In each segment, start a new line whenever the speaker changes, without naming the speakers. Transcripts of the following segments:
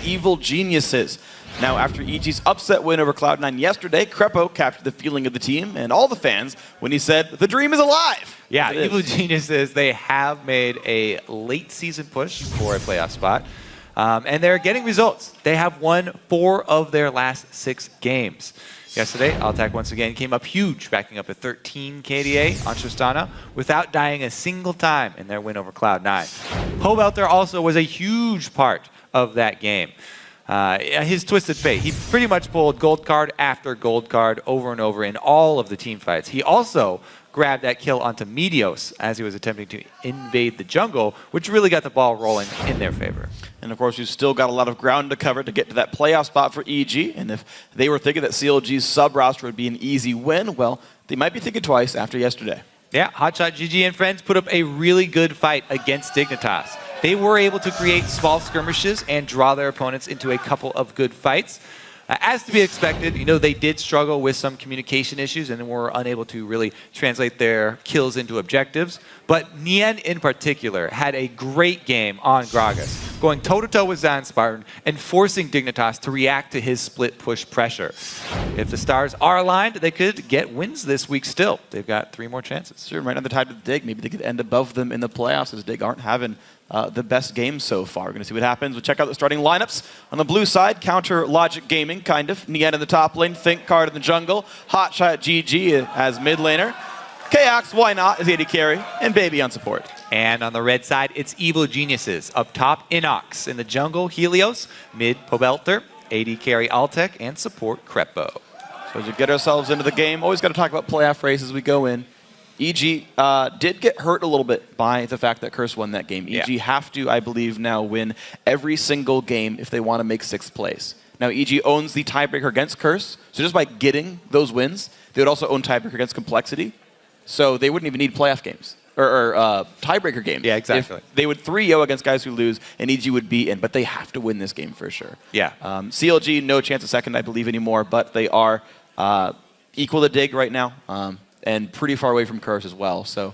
Evil Geniuses. Now, after EG's upset win over Cloud9 yesterday, Crepo captured the feeling of the team and all the fans when he said, "The dream is alive."
Yeah, Evil Geniuses, they have made a late season push for a playoff spot, and they're getting results. They have won 4 of their last 6 games. Yesterday, Altac once again came up huge, backing up a 13 KDA on Tristana without dying a single time in their win over Cloud9. Pobelter also was a huge part of that game. His Twisted Fate, he pretty much pulled gold card after gold card over and over in all of the team fights. He also grabbed that kill onto Meteos as he was attempting to invade the jungle, which really got the ball rolling in their favor.
And of course, we've still got a lot of ground to cover to get to that playoff spot for EG. And if they were thinking that CLG's sub-roster would be an easy win, well, they might be thinking twice after yesterday.
Yeah, Hotshot, GG, and friends put up a really good fight against Dignitas. They were able to create small skirmishes and draw their opponents into a couple of good fights. As to be expected, you know, they did struggle with some communication issues and were unable to really translate their kills into objectives. But Nien in particular had a great game on Gragas, going toe-to-toe with Zion Spartan and forcing Dignitas to react to his split push pressure. If the stars are aligned, they could get wins this week still. They've got 3 more chances.
Sure, right on the tide of Dig. Maybe they could end above them in the playoffs as Dig aren't having the best game so far. We're going to see what happens. We'll check out the starting lineups. On the blue side, Counter Logic Gaming, kind of. Nien in the top lane, Think Card in the jungle, Hotshot GG as mid laner, Chaos, why not, as AD carry, and Baby on support.
And on the red side, it's Evil Geniuses. Up top, Inox. In the jungle, Helios. Mid, Pobelter. AD carry, Altec. And support, Crepo.
So as we get ourselves into the game, always got to talk about playoff race as we go in. EG did get hurt a little bit by the fact that Curse won that game. EG have to, I believe, now win every single game if they want to make 6th place. Now, EG owns the tiebreaker against Curse, so just by getting those wins, they would also own tiebreaker against Complexity, so they wouldn't even need playoff games, or tiebreaker games.
Yeah, exactly.
If they would 3-0 against guys who lose, and EG would be in, but they have to win this game for sure.
Yeah.
CLG, no chance of second, I believe, anymore, but they are equal to Dig right now. And pretty far away from Curse as well. So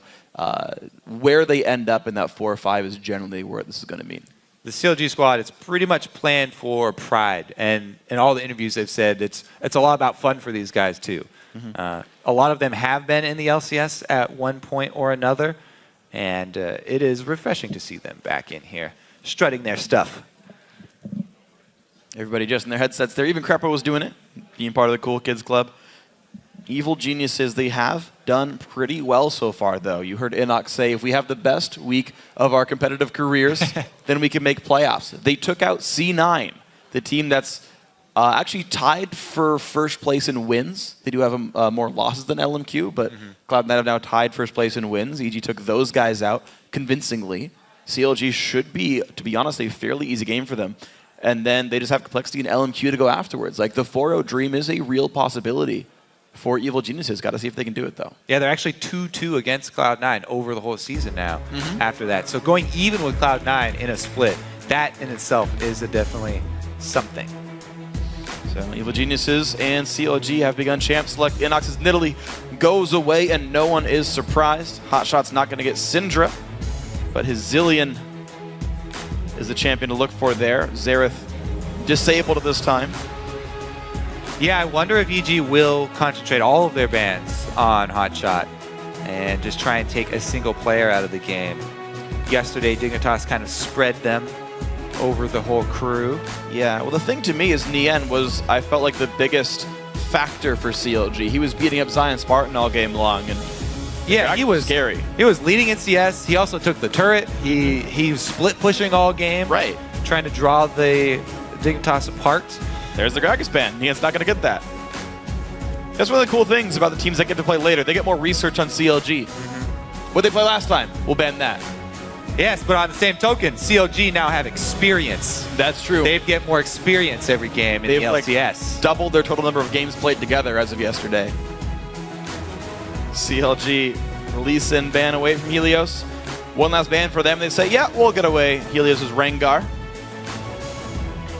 where they end up in that 4 or 5 is generally where this is going to mean.
The CLG squad is pretty much planned for pride. And in all the interviews they've said, it's a lot about fun for these guys too. A lot of them have been in the LCS at one point or another. And it is refreshing to see them back in here, strutting their stuff.
Everybody just in their headsets there. Even Crepo was doing it, being part of the Cool Kids Club. Evil Geniuses, they have done pretty well so far, though. You heard Inox say, if we have the best week of our competitive careers, then we can make playoffs. They took out C9, the team that's actually tied for first place in wins. They do have more losses than LMQ, but Cloud9 have now tied first place in wins. EG took those guys out convincingly. CLG should be, to be honest, a fairly easy game for them. And then they just have Complexity and LMQ to go afterwards. Like, the 4-0 dream is a real possibility for Evil Geniuses. Got to see if they can do it, though.
Yeah, they're actually 2-2 against Cloud9 over the whole season now after that. So going even with Cloud9 in a split, that in itself is definitely something.
So Evil Geniuses and CLG have begun champ select. Inox's Nidalee goes away, and no one is surprised. Hotshot's not going to get Syndra, but his Zillion is the champion to look for there. Xerath disabled at this time.
Yeah, I wonder if EG will concentrate all of their bans on Hotshot and just try and take a single player out of the game. Yesterday, Dignitas kind of spread them over the whole crew.
Yeah, well, the thing to me is Nien was, I felt like, the biggest factor for CLG. He was beating up Zion Spartan all game long, and
yeah, he was
scary.
He was leading in CS. He also took the turret. He was split pushing all game,
right?
Trying to draw the Dignitas apart.
There's the Gragas ban. Nien's not going to get that. That's one of the cool things about the teams that get to play later. They get more research on CLG. What they play last time, we'll ban that.
Yes, but on the same token, CLG now have experience.
That's true.
They get more experience every game in the LCS.
Like doubled their total number of games played together as of yesterday. CLG release and ban away from Helios. One last ban for them. They say, yeah, we'll get away Helios' Rengar.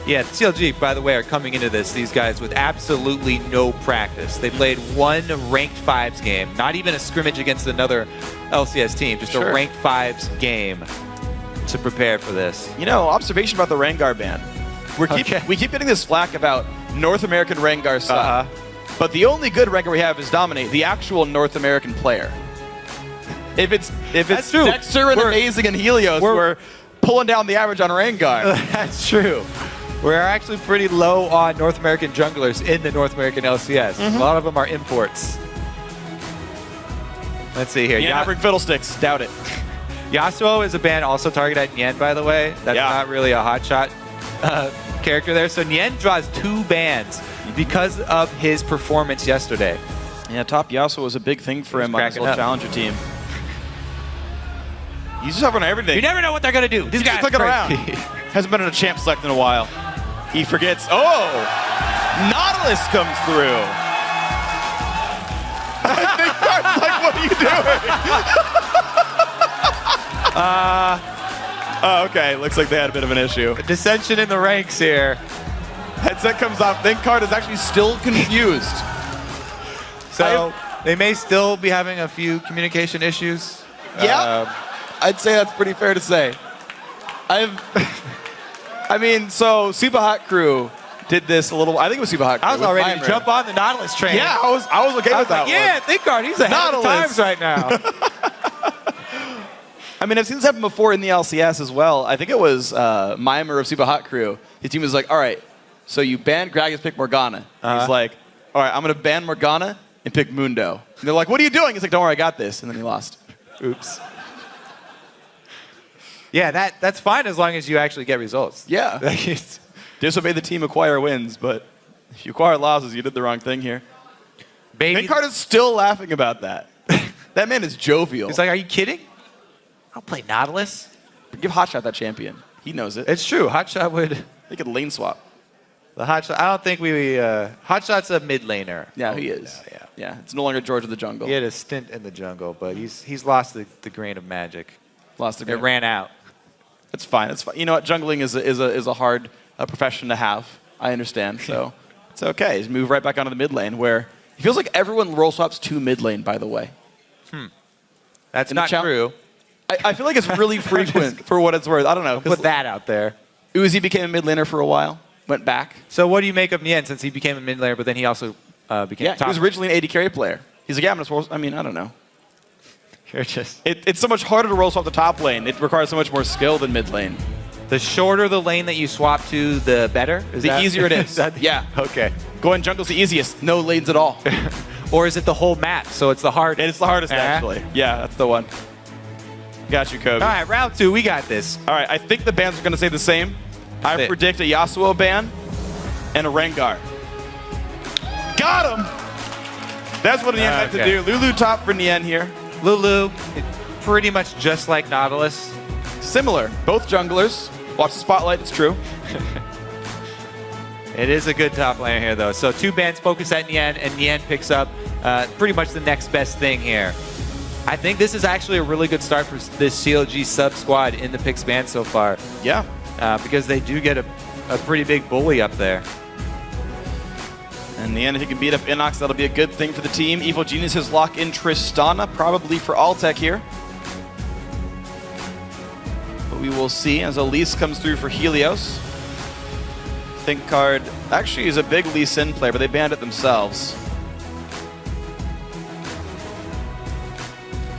Yeah, CLG, by the way, are coming into these guys with absolutely no practice. They played one ranked 5s game, not even a scrimmage against another LCS team, just a ranked 5s game to prepare for this.
You know, observation about the Rengar ban. We keep getting this flack about North American Rengar stuff. But the only good Rengar we have is Dominate, the actual North American player. If it's
true.
Dexter and Amazing and Helios, we're pulling down the average on Rengar.
That's true. We're actually pretty low on North American junglers in the North American LCS. A lot of them are imports. Let's see here.
Yeah, bring fiddlesticks. Doubt it.
Yasuo is a ban also targeted at Nien, by the way. That's not really a hotshot character there. So Nien draws 2 bans because of his performance yesterday.
Yeah, top Yasuo was a big thing for him on his little challenger team. He's just covering everything.
You never know what they're going to do. These guys
clicking around. Hasn't been in a champ select in a while. He forgets. Oh! Nautilus comes through. I think Cart's like, what are you doing? Oh, okay. Looks like they had a bit of an issue.
Dissension in the ranks here.
Headset comes off. Think Card is actually still confused.
So they may still be having a few communication issues.
Yeah. I'd say that's pretty fair to say. I mean, so Super Hot Crew did this a little. I think it was Super Hot Crew.
I was already to jump on the Nautilus train.
Yeah, I was okay with that.
Yeah, ThinkGuard, he's ahead of the times right now.
I mean, I've seen this happen before in the LCS as well. I think it was Mimer of Super Hot Crew. His team was like, all right, so you banned Gragas, pick Morgana. He's like, all right, I'm going to ban Morgana and pick Mundo. And they're like, what are you doing? He's like, don't worry, I got this. And then he lost.
Oops. Yeah, that's fine as long as you actually get results.
Yeah. Disobey the team, acquire wins, but if you acquire losses, you did the wrong thing here. Card is still laughing about that. That man is jovial.
He's like, are you kidding? I'll play Nautilus.
Give Hotshot that champion. He knows it.
It's true. Hotshot would.
They could lane swap.
The Hotshot. I don't think we. Hotshot's a mid laner.
Yeah, he is. Yeah. It's no longer George of the Jungle.
He had a stint in the jungle, but he's lost the grain of magic.
Lost the grain.
It ran out.
It's fine. It's fine. You know what? Jungling is a hard profession to have. I understand. So it's okay. Just move right back onto the mid lane where it feels like everyone roll swaps to mid lane. By the way.
That's not true.
I feel like it's really frequent for what it's worth. I don't know.
Put that out there.
Uzi became a mid laner for a while. Went back.
So what do you make of Nien since he became a mid laner, but then he also became top?
He was originally an AD carry player. He's like, yeah, I'm going to roll. I mean, I don't know.
You're just.
It's so much harder to roll swap the top lane. It requires so much more skill than mid lane.
The shorter the lane that you swap to, the better?
The easier it is. Yeah.
Okay.
Going jungle's the easiest. No lanes at all.
Or is it the whole map? So it's the hardest.
It's the hardest, actually. Yeah, that's the one. Got you, Kobe.
All right, round 2. We got this.
All right, I think the bans are going to say the same. I predict a Yasuo ban and a Rengar. Got him! That's what Nien had to do. Lulu top for Nien here.
Lulu, pretty much just like Nautilus.
Similar. Both junglers. Watch the spotlight, it's true.
It is a good top laner here, though. So 2 bans focus at Nien, and Nien picks up pretty much the next best thing here. I think this is actually a really good start for this CLG sub squad in the picks ban so far.
Yeah.
Because they do get a pretty big bully up there.
In the end, if he can beat up Inox, that'll be a good thing for the team. Evil Geniuses lock in Tristana, probably for Altec here. But we will see as Elise comes through for Helios. Think Card actually is a big Lee Sin player, but they banned it themselves.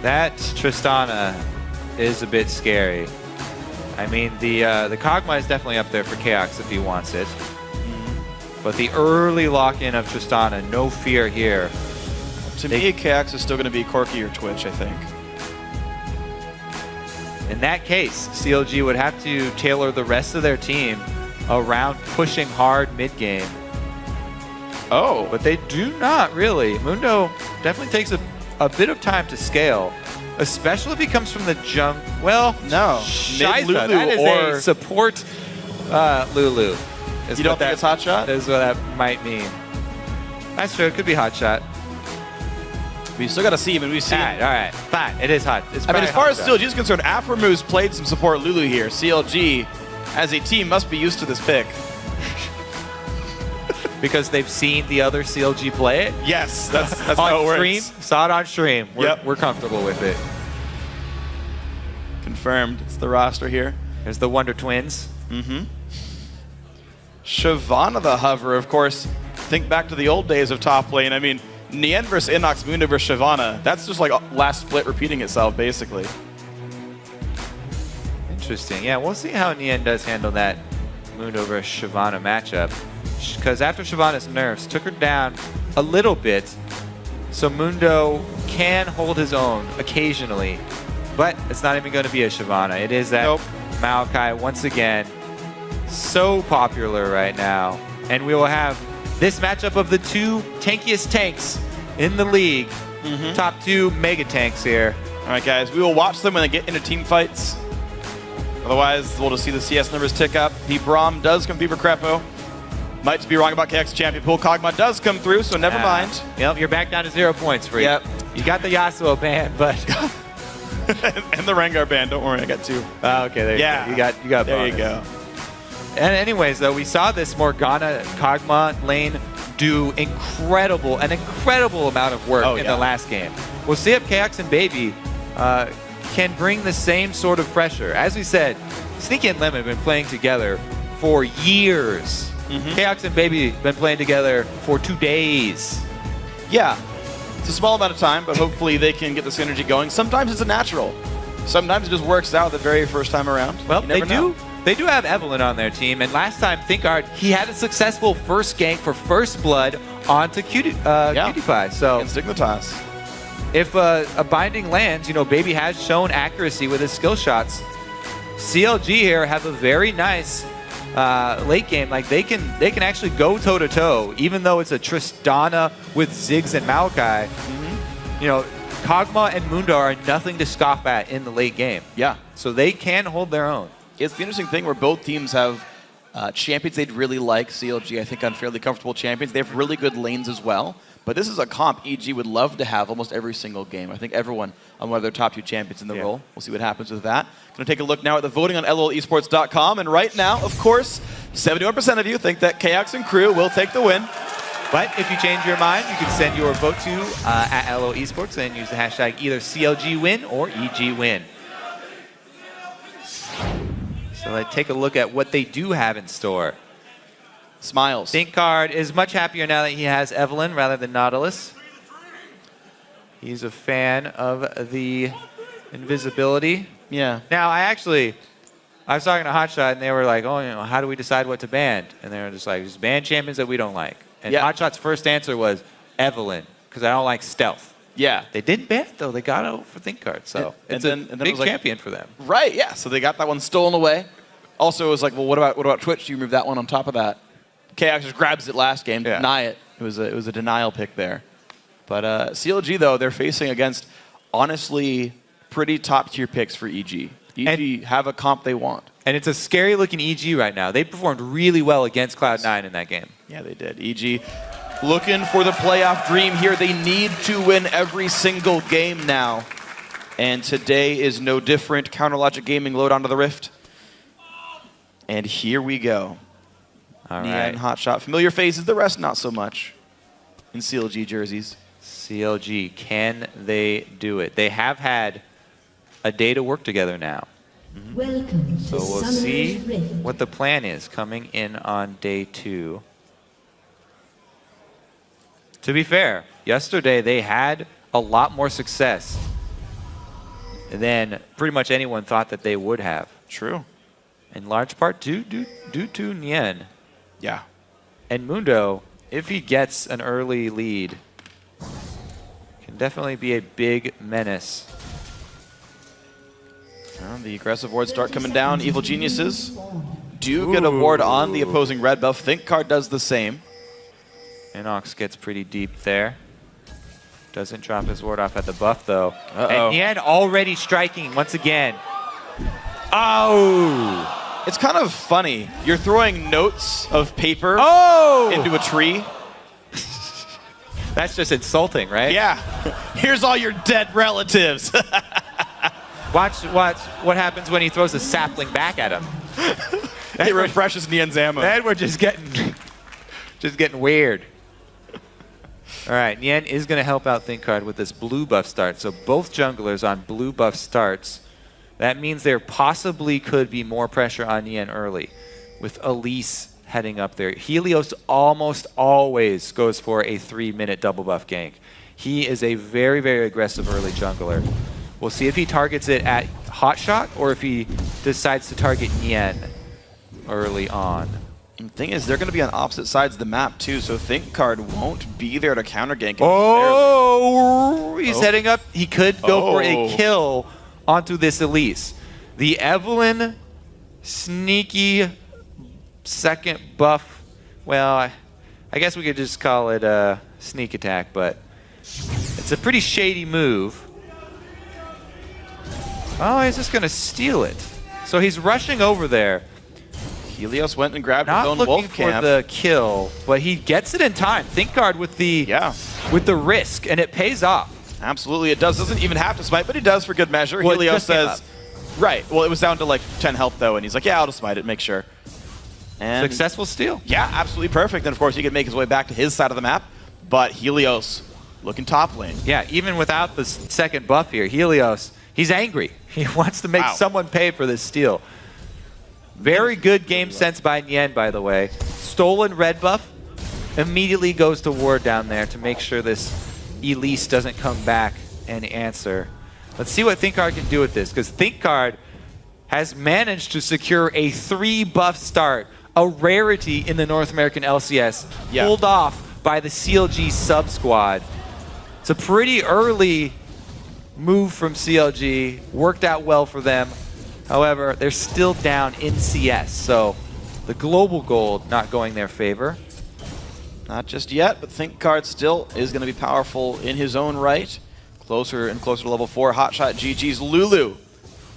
That Tristana is a bit scary. I mean, the Kog'Maw is definitely up there for Chaos if he wants it. But the early lock-in of Tristana, no fear here.
To me, Chaos is still going to be Corki or Twitch, I think.
In that case, CLG would have to tailor the rest of their team around pushing hard mid-game.
Oh.
But they do not really. Mundo definitely takes a bit of time to scale, especially if he comes from the jump. Well,
no.
Lulu that is or a support Lulu.
You don't think it's Hotshot?
That is what that might mean. That's true. It could be Hotshot.
We still got to see him, and we've seen.
All right. Fine. It is hot.
I mean, as far as CLG is concerned, Afromu's played some support Lulu here. CLG, as a team, must be used to this pick.
Because they've seen the other CLG play it?
Yes, that's how it works.
Stream, saw it on stream. We're comfortable with it.
Confirmed. It's the roster here.
There's the Wonder Twins.
Mm-hmm. Shyvana the hover, of course. Think back to the old days of top lane. I mean, Nien versus Inox, Mundo versus Shyvana. That's just like last split repeating itself, basically.
Interesting. Yeah, we'll see how Nien does handle that Mundo versus Shyvana matchup. Because after Shyvana's nerfs, took her down a little bit. So Mundo can hold his own occasionally. But it's not even going to be a Shyvana. It is that Maokai once again. So popular right now. And we will have this matchup of the two tankiest tanks in the league. Top two mega tanks here.
All right, guys, we will watch them when they get into team fights. Otherwise, we'll just see the CS numbers tick up. The Braum does come through for Crepo. Might just be wrong about KX champion pool. Kog'Maw does come through, so never mind.
Yep, you're back down to 0 points for you.
Yep.
You got the Yasuo ban, but
and the Rengar ban. Don't worry, I got 2.
Oh, okay, there you go. You got
there
bonus.
you go.
And anyways, though, we saw this Morgana Kog'Maw lane do an incredible amount of work in the last game. We'll see if KX and Baby can bring the same sort of pressure. As we said, Sneaky and Lemon have been playing together for years. KX and Baby been playing together for 2 days.
Yeah, it's a small amount of time, but hopefully they can get the synergy going. Sometimes it's a natural. Sometimes it just works out the very first time around.
Well, they do have Evelyn on their team, and last time, ThinkGuard, he had a successful first gank for First Blood onto Cutie Pie. So
and Stigmatize.
If a binding lands, you know, Baby has shown accuracy with his skill shots. CLG here have a very nice late game. Like they can actually go toe to toe, even though it's a Tristana with Ziggs and Maokai. You know, Kog'Maw and Mundo are nothing to scoff at in the late game.
Yeah.
So they can hold their own.
It's the interesting thing where both teams have champions they'd really like. CLG, I think, on fairly comfortable champions. They have really good lanes as well. But this is a comp EG would love to have almost every single game. I think everyone on one of their top 2 champions in the role. We'll see what happens with that. Going to take a look now at the voting on LOLesports.com. And right now, of course, 71% of you think that KX and crew will take the win.
But if you change your mind, you can send your vote to at LO Esports and use the hashtag either CLG win or EG win. So let's take a look at what they do have in store.
Smiles.
ThinkGuard is much happier now that he has Evelyn rather than Nautilus. He's a fan of the invisibility.
Yeah.
Now, I was talking to Hotshot, and they were like, oh, you know, how do we decide what to ban? And they were just like, just ban champions that we don't like. And Hotshot's first answer was Evelyn, because I don't like stealth.
Yeah.
They didn't ban it, though. They got it for ThinkGuard, so it's a big champion for them.
Right, yeah. So they got that one stolen away. Also, it was like, well, what about Twitch? Do you remove that one on top of that? KX just grabs it last game, deny it. It was a denial pick there. But CLG, though, they're facing against, honestly, pretty top-tier picks for EG. EG have a comp they want.
And it's a scary-looking EG right now. They performed really well against Cloud9 in that game.
Yeah, they did. EG looking for the playoff dream here. They need to win every single game now. And today is no different. Counterlogic Gaming load onto the Rift. And here we go.
All
Nia
right.
and Hotshot. Familiar faces, the rest not so much in CLG jerseys.
CLG, can they do it? They have had a day to work together now.
Welcome to
So we'll see
Summoner's Rift.
what the plan is coming in on day 2. To be fair, yesterday they had a lot more success than pretty much anyone thought that they would have.
True.
In large part due to Nien.
Yeah.
And Mundo, if he gets an early lead, can definitely be a big menace.
Well, the aggressive wards start coming down. Evil Geniuses do get a ward on the opposing red buff. ThinkGuard does the same.
Inox gets pretty deep there. Doesn't drop his ward off at the buff, though.
Uh-oh.
And Nien already striking once again. Oh!
It's kind of funny. You're throwing notes of paper into a tree.
That's just insulting, right?
Yeah. Here's all your dead relatives.
Watch what happens when he throws a sapling back at him.
It refreshes Nien's ammo.
Then we're just getting weird. All right, Nien is going to help out ThinkGuard with this blue buff start. So both junglers on blue buff starts. That means there possibly could be more pressure on Nien early, with Elise heading up there. Helios almost always goes for a 3-minute double buff gank. He is a very, very aggressive early jungler. We'll see if he targets it at Hotshot or if he decides to target Nien early on.
And the thing is, they're going to be on opposite sides of the map too, so ThinkCard won't be there to counter gank.
Oh, he's heading up. He could go for a kill onto this Elise. The Evelyn sneaky second buff. Well, I guess we could just call it a sneak attack, but it's a pretty shady move. Oh, he's just going to steal it. So he's rushing over there.
Helios went and grabbed
Not
his own
looking
wolf
for
camp.
the kill, but he gets it in time. ThinkCard with the risk, and it pays off.
Absolutely, it does. Doesn't even have to smite, but he does for good measure.
Well,
Helios says, right. Well, it was down to like 10 health though, and he's like, yeah, I'll just smite it, make sure. And
Successful steal.
Yeah, absolutely perfect. And of course, he could make his way back to his side of the map, but Helios looking top lane.
Yeah, even without the second buff here, Helios, he's angry. He wants to make someone pay for this steal. Very good game sense by Nien, by the way. Stolen red buff, immediately goes to ward down there to make sure this Elise doesn't come back and answer. Let's see what ThinkCard can do with this, because ThinkCard has managed to secure a 3-buff start, a rarity in the North American LCS, pulled off by the CLG sub-squad. It's a pretty early move from CLG, worked out well for them. However, they're still down in CS, so the global gold not going their favor.
Not just yet, but ThinkCard still is going to be powerful in his own right. Closer and closer to level 4. Hotshot GG's Lulu.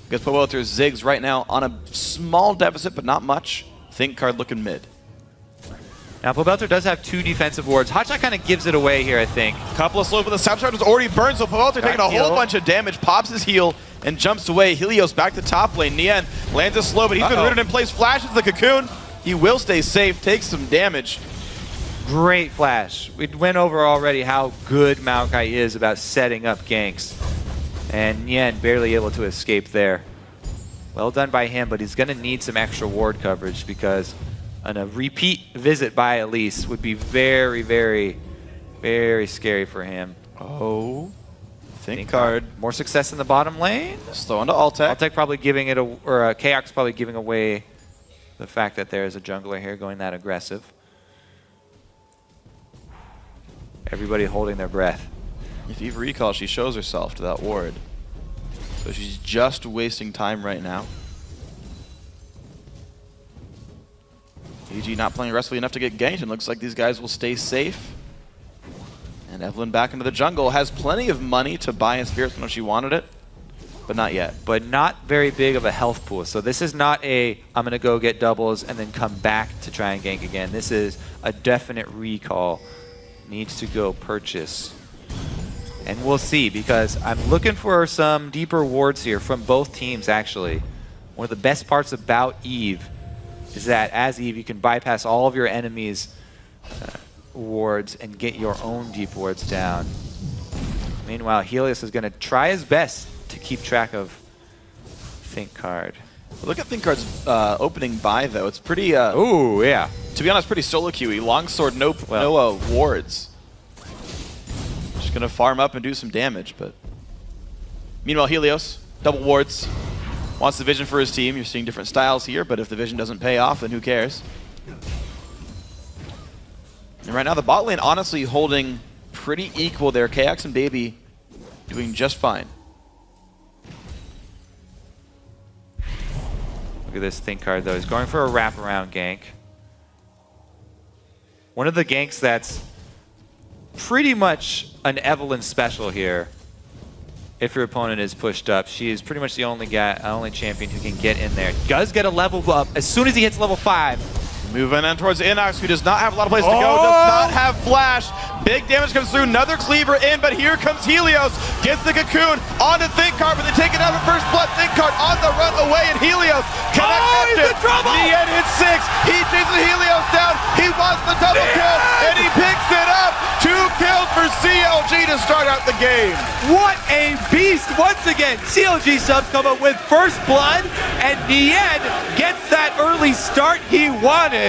Gets put out there. Ziggs right now on a small deficit, but not much. ThinkCard looking mid.
Now, Pobelter does have 2 defensive wards. Hotshot kind of gives it away here, I think.
Couple of slow, but the soundtrack was already burned, so Pobelter taking a whole bunch of damage, pops his heal, and jumps away. Helios back to top lane. Nien lands a slow, but he's been rooted in place. Flashes the cocoon. He will stay safe, takes some damage.
Great flash. We went over already how good Maokai is about setting up ganks. And Nien barely able to escape there. Well done by him, but he's going to need some extra ward coverage because a repeat visit by Elise would be very, very, very scary for him.
Oh. ThinkCard.
More success in the bottom lane.
Slow onto Altec.
Altec probably giving it, or Chaos probably giving away the fact that there is a jungler here going that aggressive. Everybody holding their breath.
If you recall, she shows herself to that ward. So she's just wasting time right now. EG not playing aggressively enough to get ganked, and looks like these guys will stay safe. And Evelyn back into the jungle, has plenty of money to buy a Spirit Stone if she wanted it, but not yet.
But not very big of a health pool. So this is not a, I'm going to go get doubles and then come back to try and gank again. This is a definite recall. Needs to go purchase. And we'll see, because I'm looking for some deeper wards here from both teams, actually. One of the best parts about Eve is that as Eve, you can bypass all of your enemies' wards and get your own deep wards down. Meanwhile, Helios is going to try his best to keep track of ThinkCard.
Look at ThinkCard's opening buy, though. It's pretty...
Ooh, yeah.
To be honest, pretty solo queuey. Longsword, no wards. Just going to farm up and do some damage, but... Meanwhile, Helios, double wards. Wants the vision for his team. You're seeing different styles here, but if the vision doesn't pay off, then who cares? And right now, the bot lane honestly holding pretty equal there. KX and Baby doing just fine.
Look at this ThinkCard, though. He's going for a wraparound gank. One of the ganks that's pretty much an Evelyn special here. If your opponent is pushed up, she is pretty much the only champion who can get in there. Does get a level up as soon as he hits level 5.
Moving in towards Inox, who does not have a lot of places to go, does not have flash. Big damage comes through, another cleaver in, but here comes Helios. Gets the cocoon onto ThinkCard, but they take another first blood. ThinkCard on the run away, and Helios connects
he's in trouble!
Nien hits 6. He chases Helios down. He wants the double kill, and he picks it up. 2 kills for CLG to start out the game.
What a beast! Once again, CLG subs come up with first blood, and Nien gets that early start he wanted.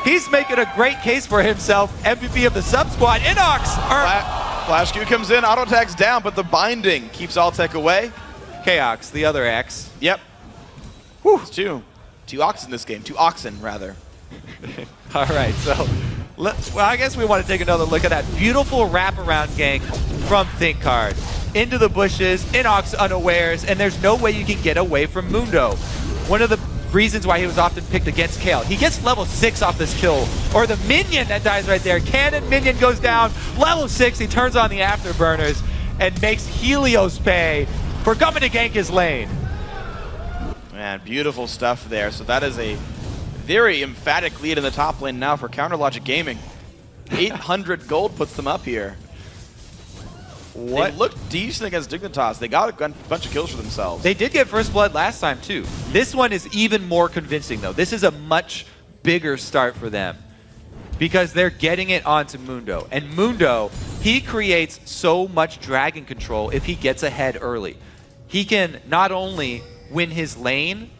He's making a great case for himself. MVP of the sub-squad. Inox!
Flash Q comes in, auto attack's down, but the binding keeps Altec away.
Chaox, the other X.
Yep. Whew. It's two Ox in this game. 2 oxen, rather.
All right, so well, I guess we want to take another look at that beautiful wraparound gank from ThinkCard. Into the bushes, Inox unawares, and there's no way you can get away from Mundo. One of the reasons why he was often picked against Kale. He gets level 6 off this kill, or the minion that dies right there. Cannon minion goes down, level 6, he turns on the afterburners and makes Helios pay for coming to gank his lane.
Man, beautiful stuff there. So that is a very emphatic lead in the top lane now for Counterlogic Gaming. 800 gold puts them up here. They looked decent against Dignitas. They got a bunch of kills for themselves.
They did get first blood last time too. This one is even more convincing though. This is a much bigger start for them because they're getting it onto Mundo. And Mundo, he creates so much dragon control if he gets ahead early. He can not only win his lane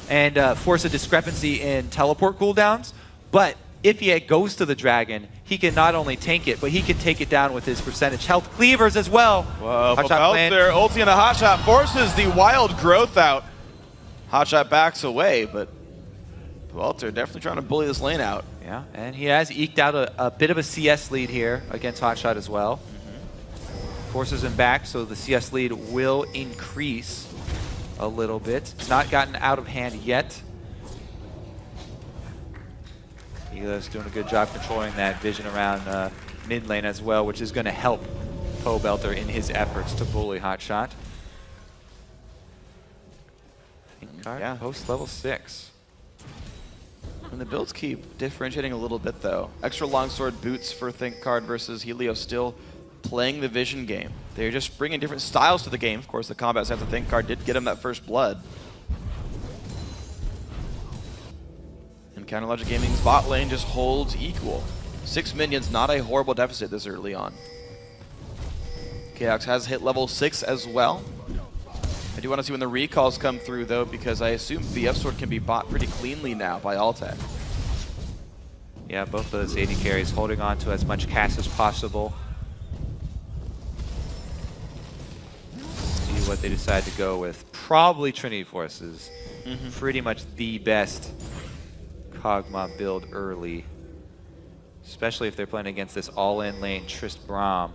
and force a discrepancy in teleport cooldowns, but if he goes to the dragon, he can not only tank it, but he can take it down with his percentage health cleavers as well.
Whoa, out there, ulti and a hotshot forces the wild growth out. Hotshot backs away, but Walter definitely trying to bully this lane out.
Yeah, and he has eked out a bit of a CS lead here against Hotshot as well. Forces him back, so the CS lead will increase a little bit. It's not gotten out of hand yet. Helios doing a good job controlling that vision around mid lane as well, which is going to help Pobelter in his efforts to bully Hotshot. Yeah, post level 6.
And the builds keep differentiating a little bit though. Extra longsword boots for ThinkCard versus Helios still playing the vision game. They're just bringing different styles to the game. Of course, the combat sense of ThinkCard did get him that first blood. And Counterlogic Gaming's bot lane just holds equal. 6 minions, not a horrible deficit this early on. Chaox has hit level 6 as well. I do want to see when the recalls come through though, because I assume BF Sword can be bought pretty cleanly now by Altec.
Yeah, both of those AD carries holding on to as much cast as possible. See what they decide to go with. Probably Trinity Forces. Pretty much the best Kog'Maw build early. Especially if they're playing against this all-in lane Trist Braum.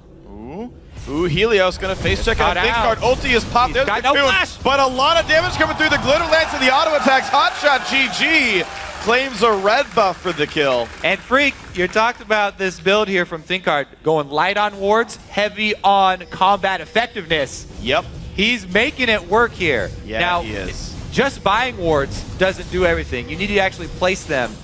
Ooh, Helios gonna face check on ThinkCard. Ulti is popped. There's
got no flash,
but a lot of damage coming through. The glitter lance and the auto attacks. Hotshot GG claims a red buff for the kill.
And Freak, you talked about this build here from ThinkCard going light on wards, heavy on combat effectiveness.
Yep.
He's making it work here.
Yeah,
now,
he is.
Just buying wards doesn't do everything. You need to actually place them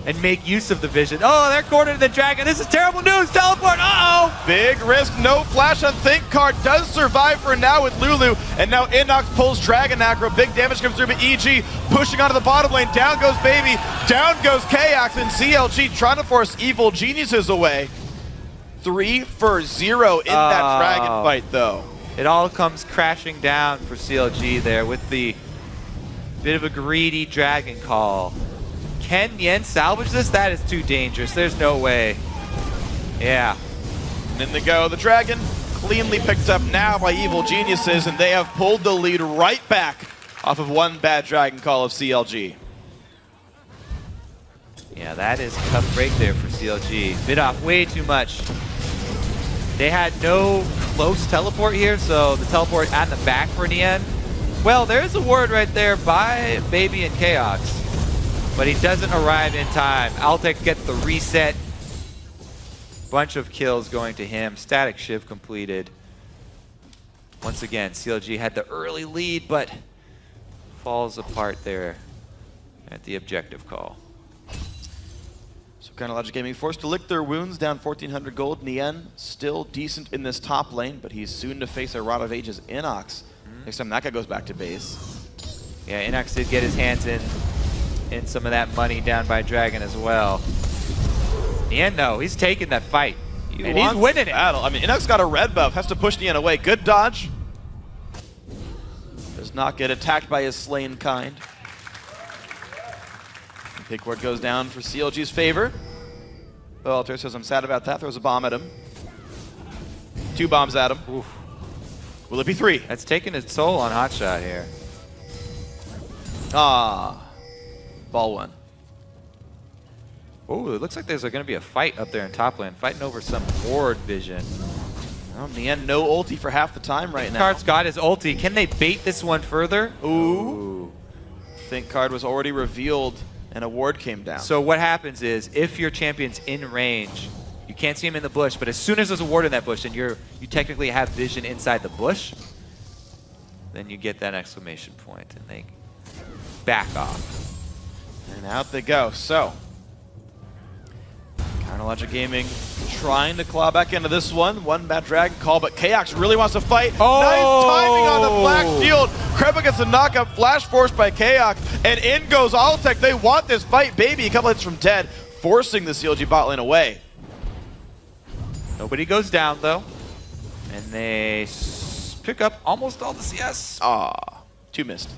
and make use of the vision. Oh, they're cornered the dragon. This is terrible news. Teleport. Uh-oh.
Big risk. No flash on ThinkCard. Does survive for now with Lulu. And now Inox pulls Dragon Aggro. Big damage comes through, but EG pushing onto the bottom lane. Down goes Baby. Down goes Chaox. And CLG trying to force Evil Geniuses away. 3 for 0 in that dragon fight, though.
It all comes crashing down for CLG there with the bit of a greedy dragon call. Can Yen salvage this? That is too dangerous. There's no way. Yeah.
And in they go. The dragon cleanly picked up now by Evil Geniuses, and they have pulled the lead right back off of one bad dragon call of CLG.
Yeah, that is a tough break there for CLG. Bit off way too much. They had no close teleport here, so the teleport at the back for Nien. Well, there's a ward right there by Baby and Chaox. But he doesn't arrive in time. Altec gets the reset. Bunch of kills going to him. Static Shiv completed. Once again, CLG had the early lead, but falls apart there at the objective call.
So Counterlogic Gaming forced to lick their wounds, down 1,400 gold. Nien still decent in this top lane, but he's soon to face a Rod of Ages Inox. Next time that guy goes back to base.
Yeah, Inox did get his hands in some of that money down by Dragon as well. Nien, though, he's taking that fight. And he's winning it.
Battle. I mean, Inox got a red buff, has to push Nien away. Good dodge. Does not get attacked by his slain kind. Big ward goes down for CLG's favor. Walter says, I'm sad about that. Throws a bomb at him. 2 bombs at him.
Oof.
Will it be 3?
That's taking its toll on Hotshot here.
Ah. Ball 1.
Oh, it looks like there's going to be a fight up there in top lane, fighting over some ward vision.
Well, in the end, no ulti for half the time right now.
Card's got his ulti. Can they bait this one further?
Ooh. Think card was already revealed and a ward came down.
So what happens is, if your champion's in range, you can't see him in the bush, but as soon as there's a ward in that bush and you technically have vision inside the bush, then you get that exclamation point and they back off.
And out they go. So, Counterlogic Gaming trying to claw back into this one. One bad dragon call, but Kaox really wants to fight.
Oh!
Nice timing on the black shield. Krepa gets a knockup, flash forced by Kaox, and in goes Altec. They want this fight, baby. A couple hits from dead, forcing the CLG bot lane away.
Nobody goes down, though. And they pick up almost all the CS.
Ah, 2 missed.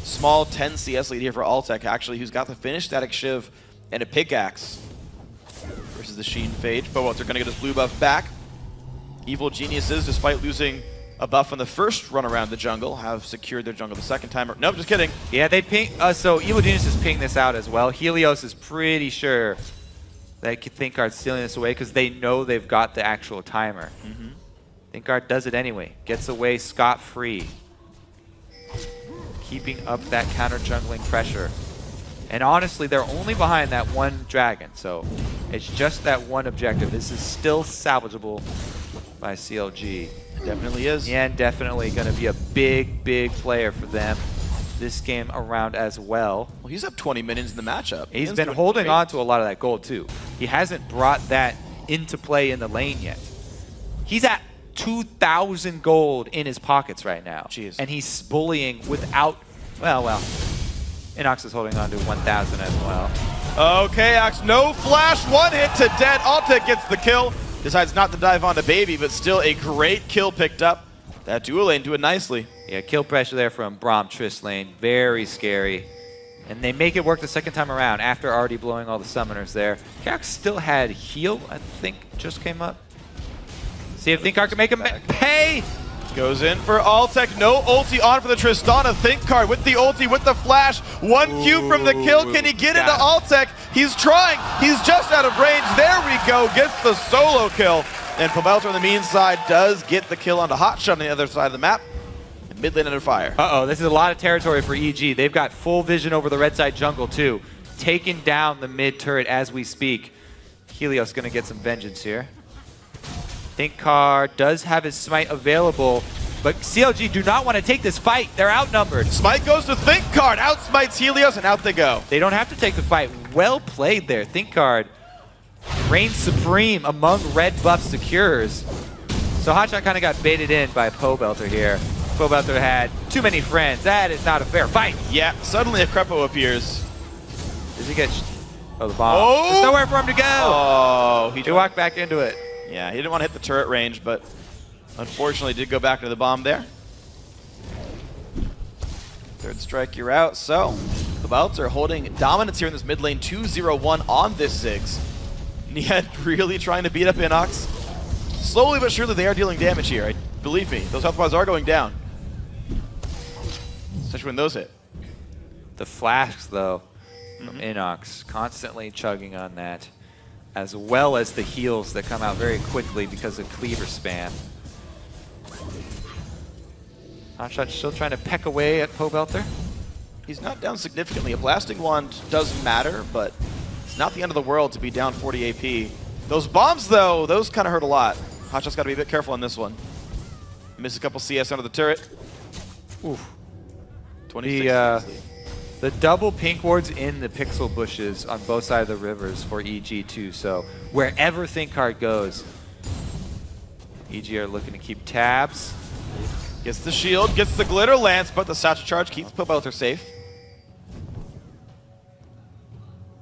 Small 10 CS lead here for Altec, actually, who's got the finished static shiv and a pickaxe versus the Sheen Phage. But they're going to get his blue buff back. Evil Geniuses, despite losing a buff on the first run around the jungle, have secured their jungle the second time. Nope, just kidding.
Yeah, they ping. So Evil Geniuses ping this out as well. Helios is pretty sure they think Guard's stealing this away because they know they've got the actual timer. Think Guard does it anyway. Gets away scot-free. Keeping up that counter jungling pressure. And honestly, they're only behind that one dragon, so it's just that one objective. This is still salvageable by CLG.
It definitely is.
And definitely going to be a big, big player for them this game around as well.
Well, he's up 20 minions in the matchup.
He's been holding on to a lot of that gold too. He hasn't brought that into play in the lane yet. He's at 2,000 gold in his pockets right now.
Jeez.
And he's bullying without, well, Inox is holding on to 1,000 as well.
Okay, Axe, no flash, 1 hit to dead. Altec gets the kill. Decides not to dive onto Baby, but still a great kill picked up. That dual lane doing nicely.
Yeah, kill pressure there from Braum Triss lane. Very scary. And they make it work the second time around after already blowing all the summoners there. Kaox still had heal, I think, just came up. See if Thinkard can make him pay.
Goes in for Altec. No ulti on for the Tristana. Thinkard with the ulti, with the flash. 1 Q from the kill. Can he get into Altec? He's trying. He's just out of range. There we go. Gets the solo kill. And Pobelter on the mean side does get the kill onto Hotshot on the other side of the map. And mid lane under fire.
Uh-oh, this is a lot of territory for EG. They've got full vision over the red side jungle too. Taking down the mid turret as we speak. Helios gonna get some vengeance here. Thinkard does have his smite available, but CLG do not want to take this fight. They're outnumbered.
Smite goes to Thinkard. Outsmites Helios, and out they go.
They don't have to take the fight. Well played there. Thinkard reigns supreme among red buff secures. So Hotshot kind of got baited in by Pobelter here. Pobelter had too many friends. That is not a fair fight.
Yeah, suddenly a Krepo appears.
Does he get... Oh, the bomb.
Oh!
There's nowhere for him to go.
Oh,
He walked back into it.
Yeah, he didn't want to hit the turret range, but unfortunately did go back into the bomb there. Third strike, you're out. So, the Bouts are holding dominance here in this mid lane, 2-0-1 on this Ziggs. Niet really trying to beat up Inox. Slowly but surely they are dealing damage here. Believe me, those health bars are going down. Especially when those hit.
The flasks, though, from Inox, constantly chugging on that, as well as the heals that come out very quickly because of cleaver spam. Hotshot still trying to peck away at Pobelter.
He's not down significantly. A blasting wand does matter, but it's not the end of the world to be down 40 AP. Those bombs, though, those kind of hurt a lot. Hotshot's got to be a bit careful on this one. Missed a couple CS under the turret.
Oof.
26
The double pink wards in the pixel bushes on both sides of the rivers for EG too, so wherever Thinkard goes, EG are looking to keep tabs.
Gets the shield, gets the glitter lance, but the satchel charge keeps Pobelter safe.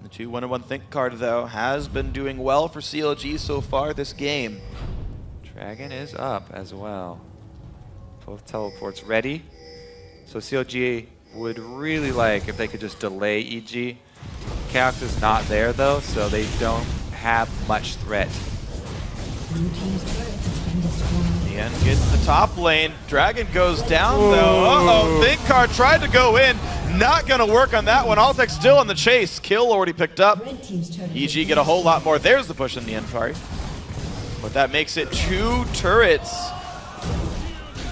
The 2-1-1 Thinkard, though, has been doing well for CLG so far this game.
Dragon is up as well. Both teleports ready. So CLG would really like if they could just delay EG. Chaos is not there though, so they don't have much threat.
Ian gets the top lane. Dragon goes down though. Uh-oh, ThinkCard tried to go in. Not gonna work on that one. Altec still on the chase. Kill already picked up. EG get a whole lot more. There's the push in the end, sorry. But that makes it 2 turrets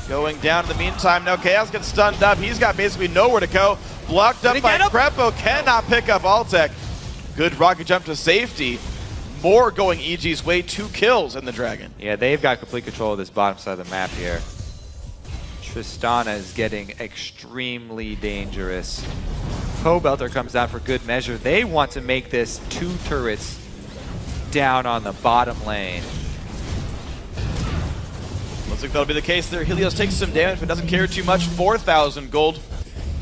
going down in the meantime. Now Chaos gets stunned up. He's got basically nowhere to go. Blocked up by Crepo. Cannot pick up Altec. Good rocket jump to safety. More going EG's way. 2 kills in the Dragon.
Yeah, they've got complete control of this bottom side of the map here. Tristana is getting extremely dangerous. Pobelter comes down for good measure. They want to make this 2 turrets down on the bottom lane.
Looks like that'll be the case there. Helios takes some damage, but doesn't care too much. 4,000 gold.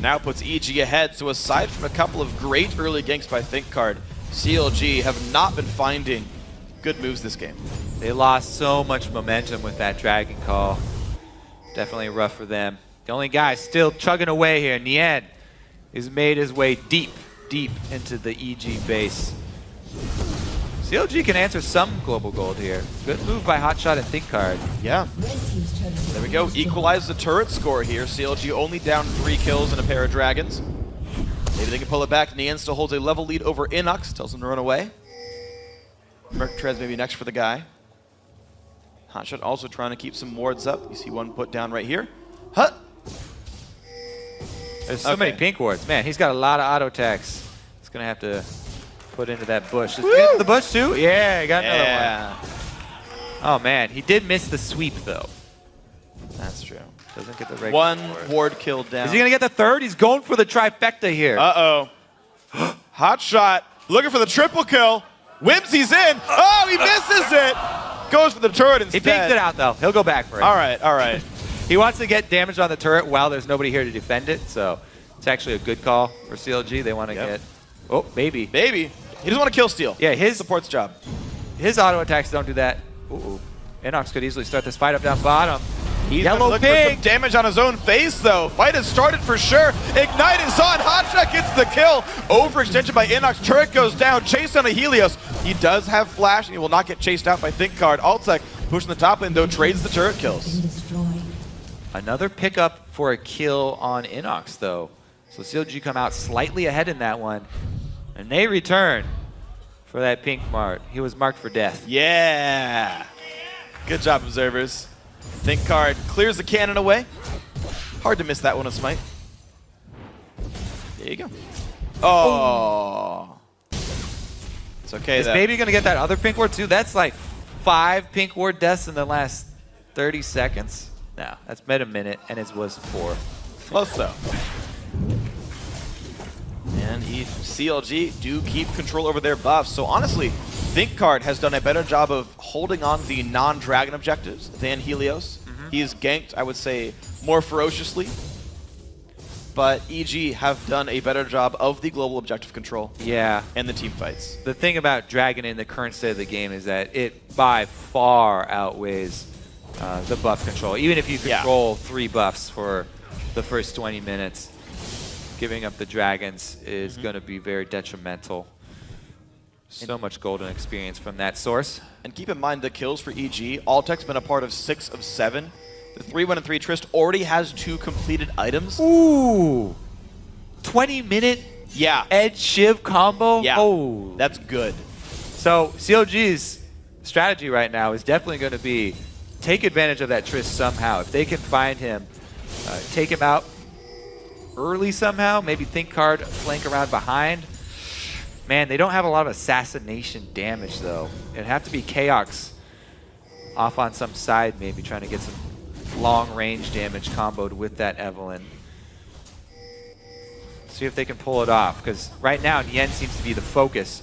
Now puts EG ahead. So aside from a couple of great early ganks by ThinkCard, CLG have not been finding good moves this game.
They lost so much momentum with that Dragon call. Definitely rough for them. The only guy still chugging away here, Nien, has made his way deep, deep into the EG base. CLG can answer some global gold here. Good move by Hotshot and ThinkCard.
Yeah. There we go. Equalize the turret score here. CLG only down 3 kills and a pair of dragons. Maybe they can pull it back. Nien still holds a level lead over Inox. Tells him to run away. Merc Treads maybe next for the guy. Hotshot also trying to keep some wards up. You see one put down right here. Huh.
There's so many pink wards. Man, he's got a lot of auto attacks. He's going to have to put into that bush. Just get into the bush too? Yeah, he got another one. Oh man, he did miss the sweep though.
That's true.
Doesn't get the regular
one ward killed down.
Is he going to get the third? He's going for the trifecta here.
Uh-oh. Hotshot looking for the triple kill. Whimsy's in. Oh, he misses it. Goes for the turret instead.
He peeked it out though. He'll go back for it.
All right, all right.
He wants to get damage on the turret while there's nobody here to defend it, so it's actually a good call for CLG. They want to get... Oh, baby.
Baby. He doesn't want to kill steal.
Yeah, his
support's job.
His auto attacks don't do that. Ooh. Inox could easily start this fight up down bottom.
He's yellow looking for some damage on his own face, though. Fight has started for sure. Ignite is on. Hotshot gets the kill. Overextension by Inox. Turret goes down. Chase on a Helios. He does have flash, and he will not get chased out by ThinkCard. Altec pushing the top lane, though, trades the turret kills.
Another pickup for a kill on Inox, though. So CLG come out slightly ahead in that one. And they return for that pink mark. He was marked for death.
Yeah. Good job, observers. ThinkCard clears the cannon away. Hard to miss that one of Smite. There you go. Oh. It's okay, though.
Is Baby going to get that other pink ward, too? That's like 5 pink ward deaths in the last 30 seconds. No, that's been a minute, and it was 4.
Close, though. And CLG do keep control over their buffs. So honestly, ThinkCard has done a better job of holding on the non-dragon objectives than Helios. He's ganked, I would say, more ferociously. But EG have done a better job of the global objective control.
Yeah.
And the team fights.
The thing about Dragon in the current state of the game is that it by far outweighs the buff control. Even if you control 3 buffs for the first 20 minutes, giving up the dragons is going to be very detrimental. So much golden experience from that source. And
keep in mind the kills for EG. Altec's been a part of 6 of 7. The 3-1-3 Trist already has 2 completed items.
Ooh! 20-minute Edge Shiv combo?
Yeah,
oh.
That's good.
So CLG's strategy right now is definitely going to be take advantage of that Trist somehow. If they can find him, take him out early somehow, maybe ThinkCard flank around behind. Man, they don't have a lot of assassination damage, though. It'd have to be Chaos off on some side, maybe trying to get some long-range damage comboed with that Evelynn. See if they can pull it off, because right now, Nien seems to be the focus.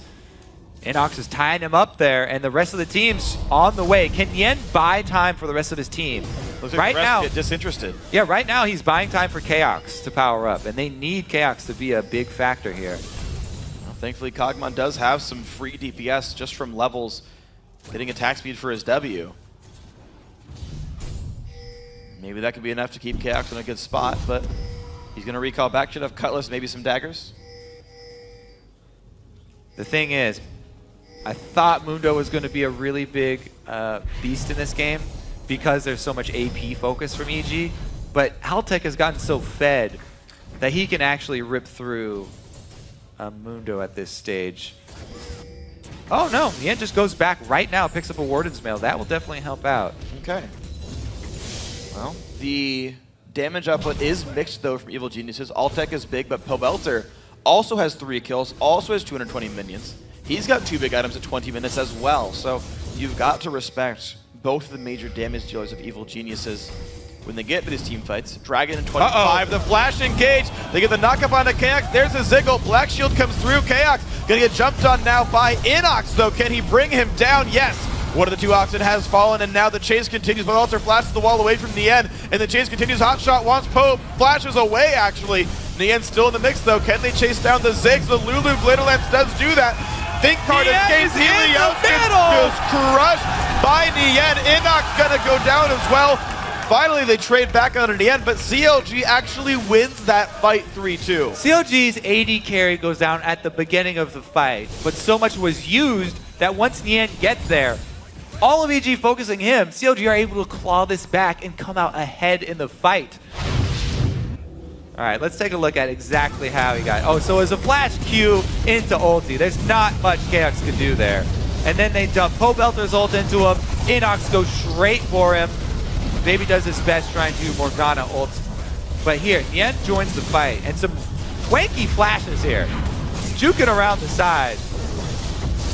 Inox is tying him up there, and the rest of the team's on the way. Can Nien buy time for the rest of his team?
Looks like the rest get disinterested.
Yeah, right now he's buying time for Chaos to power up, and they need Chaos to be a big factor here.
Thankfully, Cogmon does have some free DPS just from levels, getting attack speed for his W. Maybe that could be enough to keep Chaos in a good spot, but He's going to recall back. Should have Cutlass, maybe some daggers.
The thing is, I thought Mundo was going to be a really big beast in this game because there's so much AP focus from EG, but Haltech has gotten so fed that he can actually rip through Mundo at this stage. Oh no, Nien just goes back right now, picks up a Warden's Mail. That will definitely help out.
Okay. Well, the damage output is mixed though from Evil Geniuses. Altec is big, but Pobelter also has 3 kills, also has 220 minions. He's got 2 big items at 20 minutes as well. So you've got to respect both of the major damage dealers of Evil Geniuses when they get to these team fights. Dragon in 25, the flash engage. They get the knock-up onto Chaos. There's a Ziggle. Black Shield comes through. Chaos gonna get jumped on now by Inox, though. Can he bring him down? Yes. One of the 2 Oxen has fallen, and now the chase continues. But Alter flashes the wall away from Nien, and the chase continues. Hotshot wants Pope, flashes away, actually. Nien's still in the mix, though. Can they chase down the Ziggs? The Lulu Glitterlance does do that. Think card escapes. Helios gets crushed by Nien. Inox gonna go down as well. Finally, they trade back on Nien, but CLG actually wins that fight 3-2.
CLG's AD carry goes down at the beginning of the fight, but so much was used that once Nien gets there, all of EG focusing him, CLG are able to claw this back and come out ahead in the fight. All right, let's take a look at exactly how he got. Oh, so it was a flash Q into ulti. There's not much Chaos can do there. And then they dump Pobelter's ult into him. Inox goes straight for him. Baby does his best trying to do Morgana ult. But here, Nien joins the fight. And some wanky flashes here. Juking around the side.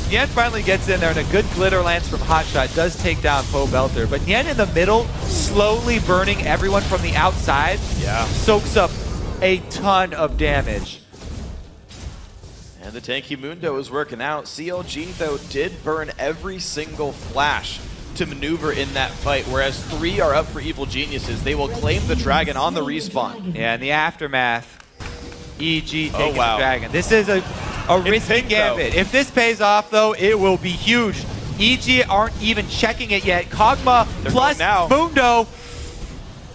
Nien finally gets in there, and a good glitter lance from Hotshot does take down Pobelter. But Nien in the middle, slowly burning everyone from the outside, soaks up a ton of damage.
And the tanky Mundo is working out. CLG, though, did burn every single flash to maneuver in that fight, whereas 3 are up for Evil Geniuses. They will claim the Dragon on the respawn.
Yeah, in the aftermath, EG taking the Dragon. This is a risky gambit. If this pays off, though, it will be huge. EG aren't even checking it yet. Kog'Maw plus Mundo.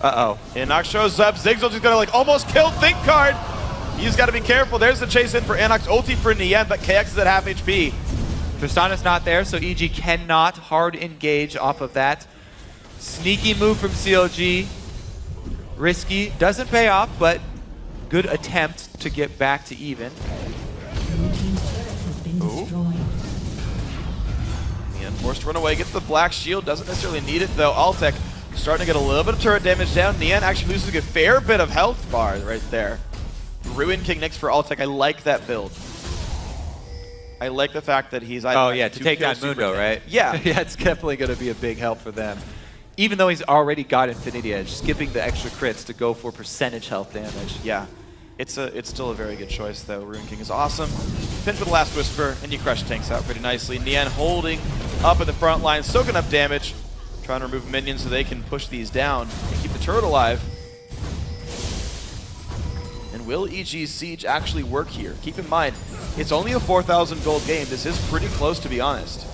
Uh-oh.
Inox shows up. Ziggs is gonna like almost kill Think Card. He's got to be careful. There's the chase in for Inox. Ulti for Nien, but KX is at half HP.
Tristana's not there, so EG cannot hard engage off of that. Sneaky move from CLG. Risky. Doesn't pay off, but good attempt to get back to even.
Nien forced to run away. Gets the black shield. Doesn't necessarily need it, though. Altec starting to get a little bit of turret damage down. Nien actually loses a fair bit of health bar right there. Ruin King next for Altec. I like that build. I like the fact that he's...
to take down Mundo, right?
Yeah.
Yeah, it's definitely going to be a big help for them. Even though he's already got Infinity Edge, skipping the extra crits to go for percentage health damage.
Yeah. It's still a very good choice, though. Ruin King is awesome. Finish with the last Whisper, and you crush tanks out pretty nicely. Nien holding up in the front line, soaking up damage, trying to remove minions so they can push these down and keep the turret alive. And will EG's Siege actually work here? Keep in mind, it's only a 4,000 gold game. This is pretty close, to be honest.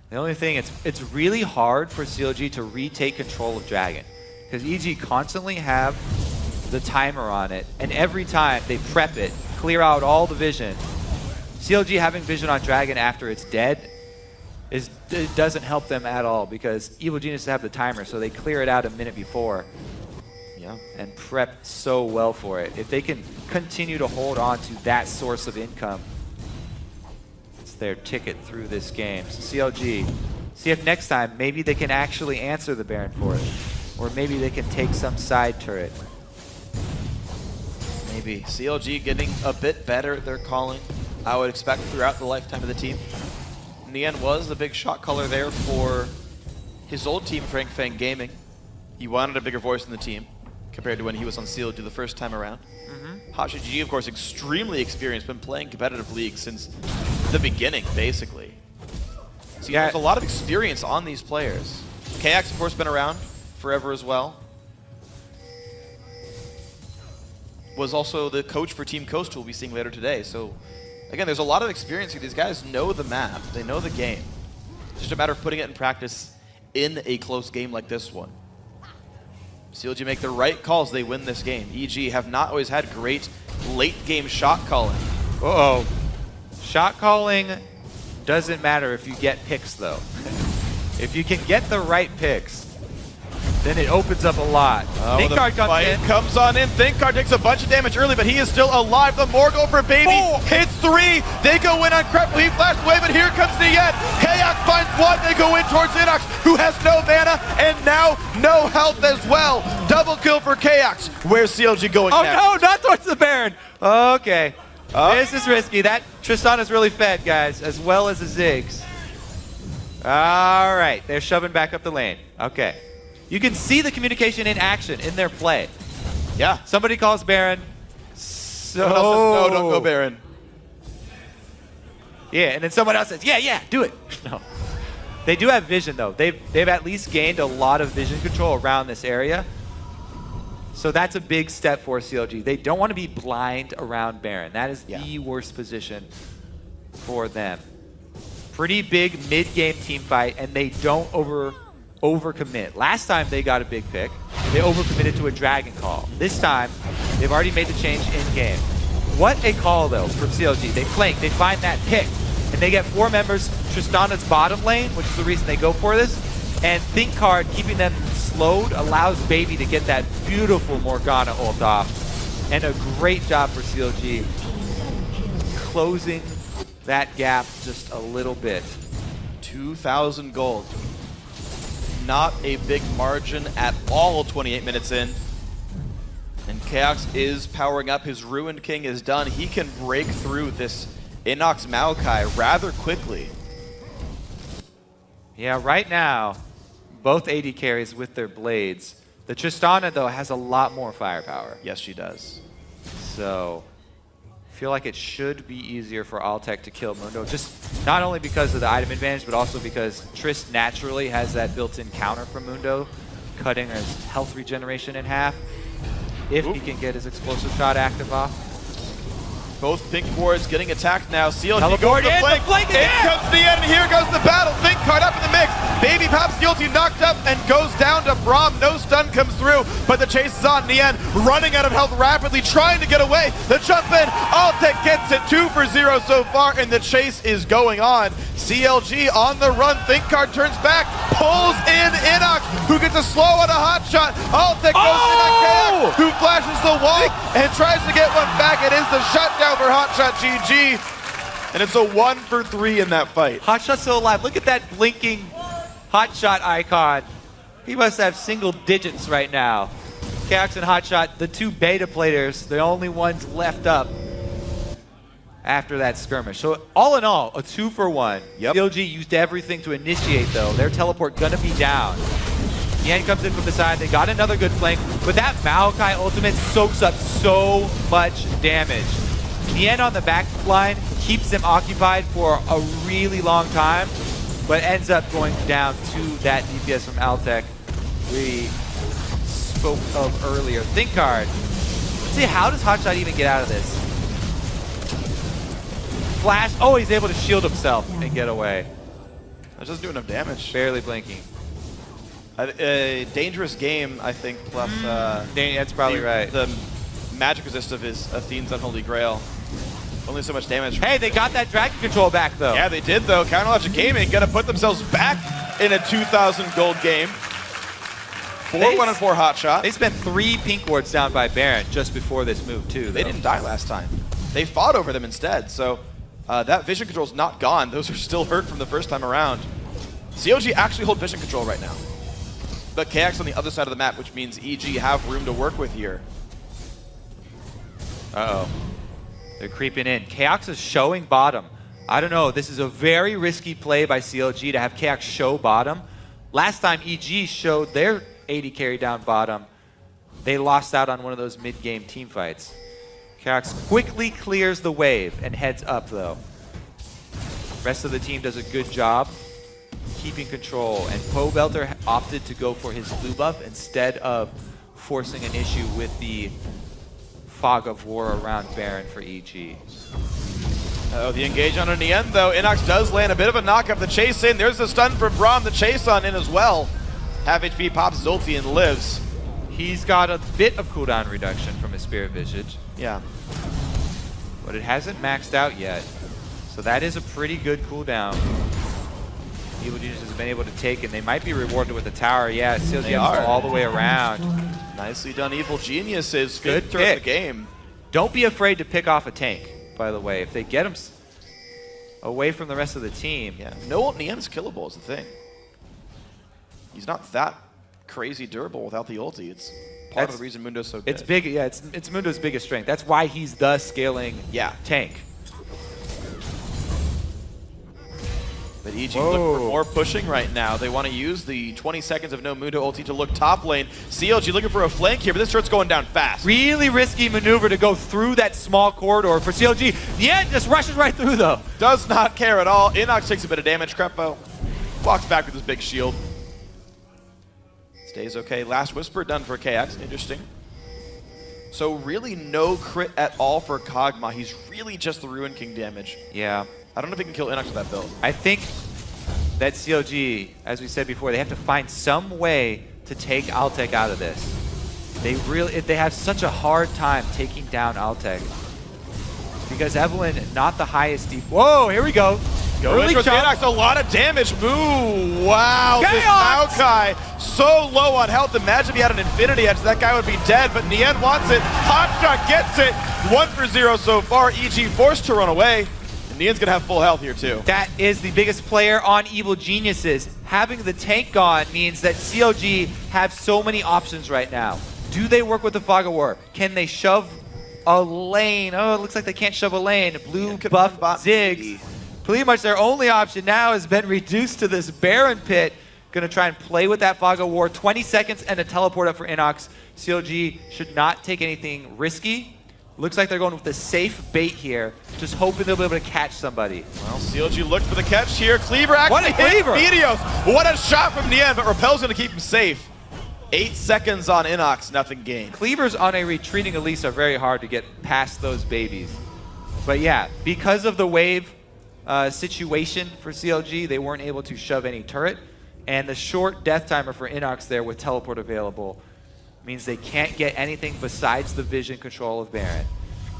The only thing, it's really hard for CLG to retake control of Dragon, because EG constantly have the timer on it, and every time they prep it, clear out all the vision. CLG having vision on Dragon after it's dead, it doesn't help them at all, because Evil Geniuses have the timer, so they clear it out a minute before.
Yeah.
And prep so well for it. If they can continue to hold on to that source of income, it's their ticket through this game. So CLG, see if next time maybe they can actually answer the Baron for it. Or maybe they can take some side turret.
Maybe. CLG getting a bit better at their calling, I would expect, throughout the lifetime of the team. Nien was the big shot caller there for his old team, Frank Fang Gaming. He wanted a bigger voice in the team compared to when he was on CLG the first time around. Hotshot GG, of course, extremely experienced, been playing competitive league since the beginning, basically. So yeah, there's a lot of experience on these players. KX, of course, been around forever as well. Was also the coach for Team Coast, who we'll be seeing later today. So, again, there's a lot of experience here. These guys know the map. They know the game. It's just a matter of putting it in practice in a close game like this one. CLG make the right calls, they win this game. EG have not always had great late game shot calling.
Uh-oh. Shot calling doesn't matter if you get picks, though. If you can get the right picks, then it opens up a lot. ThinkCard comes in.
Comes on in. ThinkCard takes a bunch of damage early, but he is still alive. The more go for Baby. Hits 3. They go in on Crep. He flashed away, but here comes the end. Kayak finds 1. They go in towards Inox, who has no mana and now no health as well. Double kill for Kayak. Where's CLG going next?
Oh no, not towards the Baron. Okay. This is risky. That Tristana's really fed, guys, as well as the Ziggs. All right, they're shoving back up the lane. Okay. You can see the communication in action in their play.
Yeah.
Somebody calls Baron. So
Someone else says, no, don't go Baron.
Yeah, and then someone else says, yeah, do it. No. They do have vision, though. They've at least gained a lot of vision control around this area. So that's a big step for CLG. They don't want to be blind around Baron. That is the worst position for them. Pretty big mid-game team fight, and they don't overcommit. Last time they got a big pick, they overcommitted to a dragon call. This time, they've already made the change in-game. What a call, though, from CLG. They flank, they find that pick, and they get 4 members, Tristana's bottom lane, which is the reason they go for this, and ThinkCard, keeping them slowed, allows Baby to get that beautiful Morgana ult off. And a great job for CLG, closing that gap just a little bit.
2,000 gold. Not a big margin at all 28 minutes in. And Chaos is powering up. His Ruined King is done. He can break through this Inox Maokai rather quickly.
Yeah, right now, both AD carries with their blades. The Tristana, though, has a lot more firepower.
Yes, she does.
So I feel like it should be easier for Altec to kill Mundo, just not only because of the item advantage, but also because Trist naturally has that built-in counter from Mundo, cutting his health regeneration in half, if he can get his explosive shot active off.
Both pink boards getting attacked now. CLG
Teleport
goes to the flank.
again!
In comes the end, and here goes the battle. ThinkCard up in the mix. Baby pops the ulti, knocked up, and goes down to Braum. No stun comes through, but the chase is on. Nien running out of health rapidly, trying to get away. The jump in. Altec gets it 2 for 0 so far, and the chase is going on. CLG on the run. ThinkCard turns back, pulls in Inox, who gets a slow on a hot shot. Altec goes in on Kayak, who flashes the wall and tries to get one back. It is the shutdown for Hotshot GG, and it's a 1 for 3 in that fight.
Hotshot's still alive. Look at that blinking Hotshot icon. He must have single digits right now. Cax and Hotshot, the 2 beta players, the only ones left up after that skirmish. So all in all, a 2 for 1.
Yep.
CLG used everything to initiate, though. Their teleport gonna be down. Yan comes in from the side. They got another good flank, but that Maokai ultimate soaks up so much damage. Nien on the back line keeps them occupied for a really long time, but ends up going down to that DPS from Altec we spoke of earlier. ThinkCard. See, how does Hotshot even get out of this? Flash. Oh, he's able to shield himself and get away.
That's just doing enough damage.
Barely blinking.
A dangerous game, I think, plus
That's probably right.
The magic resist of his Athene's Unholy Grail. Only so much damage.
Hey, they got that dragon control back, though.
Yeah, they did, though. Counterlogic Gaming gonna put themselves back in a 2,000 gold game. 4-1 and 4 Hotshot.
They spent 3 pink wards down by Baron just before this move, too.
They didn't die last time. They fought over them instead, so that vision control's not gone. Those are still hurt from the first time around. CLG actually hold vision control right now. But KX on the other side of the map, which means EG have room to work with here.
Uh-oh. They're creeping in. Kaox is showing bottom. I don't know. This is a very risky play by CLG to have Kaox show bottom. Last time EG showed their AD carry down bottom, they lost out on one of those mid-game team fights. Kaox quickly clears the wave and heads up, though. Rest of the team does a good job keeping control, and Pobelter opted to go for his blue buff instead of forcing an issue with the fog of war around Baron for EG.
Oh, the engage on Nien, though. Inox does land a bit of a knock-up. The chase in. There's the stun from Braum. The chase on in as well. Half HP pops his ulti and lives.
He's got a bit of cooldown reduction from his Spirit Visage,
Yeah.
but it hasn't maxed out yet. So that is a pretty good cooldown. Evil Genius has been able to take, and they might be rewarded with the tower. Yeah, CLG
They
has to
are.
go all the way around.
Nicely done, Evil Geniuses.
Good
Good throughout the
pick.
game.
Don't be afraid to pick off a tank, by the way. If they get him away from the rest of the team.
Yeah. No ult Nian's killable is the thing. He's not that crazy durable without the ulti. It's part of the reason Mundo's so good.
It's big, yeah, it's Mundo's biggest strength. That's why he's the scaling tank.
But EG look for more pushing right now. They want to use the 20 seconds of no Mundo ulti to look top lane. CLG looking for a flank here, but this shirt's going down fast.
Really risky maneuver to go through that small corridor for CLG. Nien just rushes right through, though.
Does not care at all. Inox takes a bit of damage. Crepo walks back with his big shield. Stays okay. Last Whisper done for KX. Interesting. So really no crit at all for Kog'Maw. He's really just the Ruin King damage.
Yeah.
I don't know if he can kill Inox with that build.
I think that CLG, as we said before, they have to find some way to take Altec out of this. They have such a hard time taking down Altec. Because Evelyn, not the highest deep. Whoa, here we go.
Early Inox, a lot of damage. Moo! Wow, this Maokai so low on health. Imagine if he had an Infinity Edge, that guy would be dead, but Nien wants it. Hotshot gets it. 1 for 0 so far. EG forced to run away. And Nian's gonna have full health here too.
That is the biggest player on Evil Geniuses. Having the tank gone means that CLG have so many options right now. Do they work with the Fog of War? Can they shove a lane? Oh, it looks like they can't shove a lane. Blue buff Ziggs. Pretty much their only option now has been reduced to this Baron Pit. Gonna try and play with that Fog of War. 20 seconds and a teleport up for Inox. CLG should not take anything risky. Looks like they're going with the safe bait here, just hoping they'll be able to catch somebody.
Well, CLG looked for the catch here. Cleaver actually hit Meteos. What a shot from Nien, but Repel's going to keep him safe. 8 seconds on Inox, nothing gained.
Cleavers on a retreating Elise are very hard to get past those babies. But yeah, because of the wave situation for CLG, they weren't able to shove any turret. And the short death timer for Inox there with teleport available means they can't get anything besides the vision control of Baron.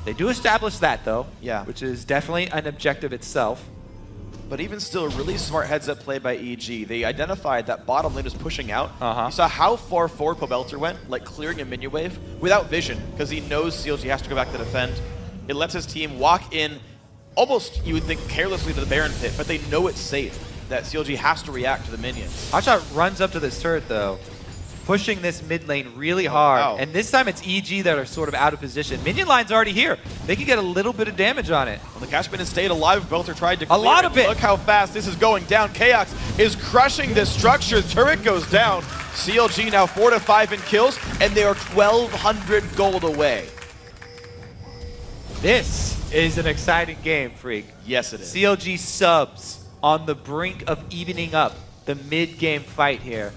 They do establish that though, which is definitely an objective itself.
But even still, a really smart heads-up play by EG. They identified that bottom lane was pushing out. You saw how far forward Pobelter went, like clearing a minion wave, without vision, because he knows CLG has to go back to defend. It lets his team walk in, almost, you would think, carelessly to the Baron Pit, but they know it's safe, that CLG has to react to the minions.
Hotshot runs up to this turret though, pushing this mid lane really hard. And this time it's EG that are sort of out of position. Minion line's already here. They can get a little bit of damage on it.
Well, the Cashman has stayed alive. Belter tried to clear
a lot of it.
Look how fast this is going down. Chaos is crushing this structure. Turret goes down. CLG now 4 to 5 in kills, and they are 1,200 gold away.
This is an exciting game, Freak.
Yes, it is.
CLG subs on the brink of evening up the mid-game fight here.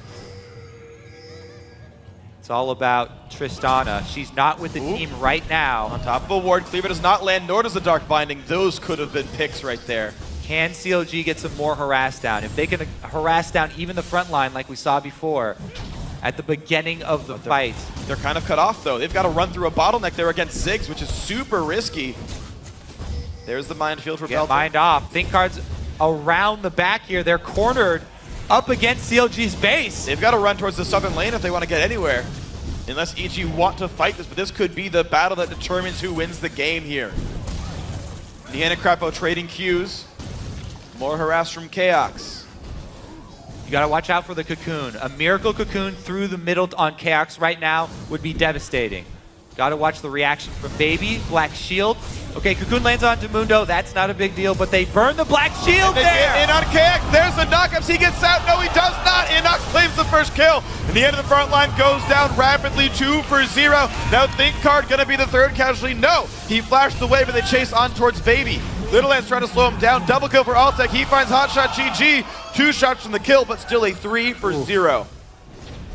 It's all about Tristana. She's not with the team right now.
On top of a ward, Cleaver does not land, nor does the Dark Binding. Those could have been picks right there.
Can CLG get some more harass down? If they can harass down even the front line like we saw before at the beginning of the fight.
They're kind of cut off though. They've got to run through a bottleneck there against Ziggs, which is super risky. There's the minefield for Belter.
Mind off. Think cards around the back here. They're cornered up against CLG's base.
They've got to run towards the southern lane if they want to get anywhere. Unless EG want to fight this, but this could be the battle that determines who wins the game here. Nien and Crapo trading Qs. More harass from Chaos.
You gotta watch out for the cocoon. A miracle cocoon through the middle on Chaos right now would be devastating. Gotta watch the reaction from Baby, Black Shield. Okay, cocoon lands onto Mundo, that's not a big deal, but they burn the Black Shield
there! Get in on Chaos, there's the knockups, he gets out, no he does not! Inox claims the first kill, and the end of the front line goes down rapidly, 2 for 0. Now Thinkcard gonna be the third casualty, no! He flashed away, but they chase on towards Baby. Little Lance trying to slow him down, double kill for Altec, he finds Hotshot GG, 2 shots from the kill, but still a 3 for 0.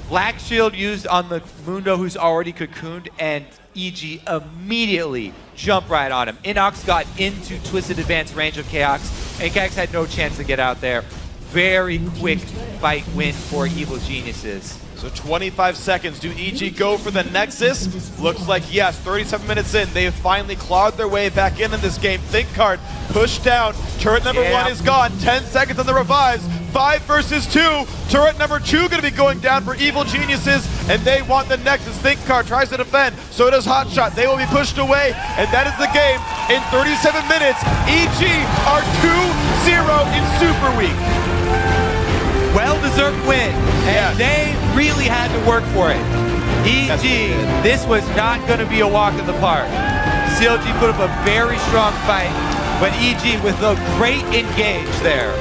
Black Shield used on the Mundo who's already cocooned, and EG immediately jump right on him. Inox got into Twisted Advance range of Chaos, and Chaos had no chance to get out there. Very quick fight win for Evil Geniuses.
So 25 seconds. Do EG go for the Nexus? Looks like yes. 37 minutes in, they've finally clawed their way back in this game. Think card pushed down. Turret number 1 is gone. 10 seconds on the revives. 5 versus 2. Turret number 2 going to be going down for Evil Geniuses, and they want the Nexus. Think card tries to defend. So does Hotshot. They will be pushed away, and that is the game. In 37 minutes, EG are 2-0 in Super Week.
Well-deserved win, and they really had to work for it. EG, this was not going to be a walk in the park. CLG put up a very strong fight, but EG with a great engage there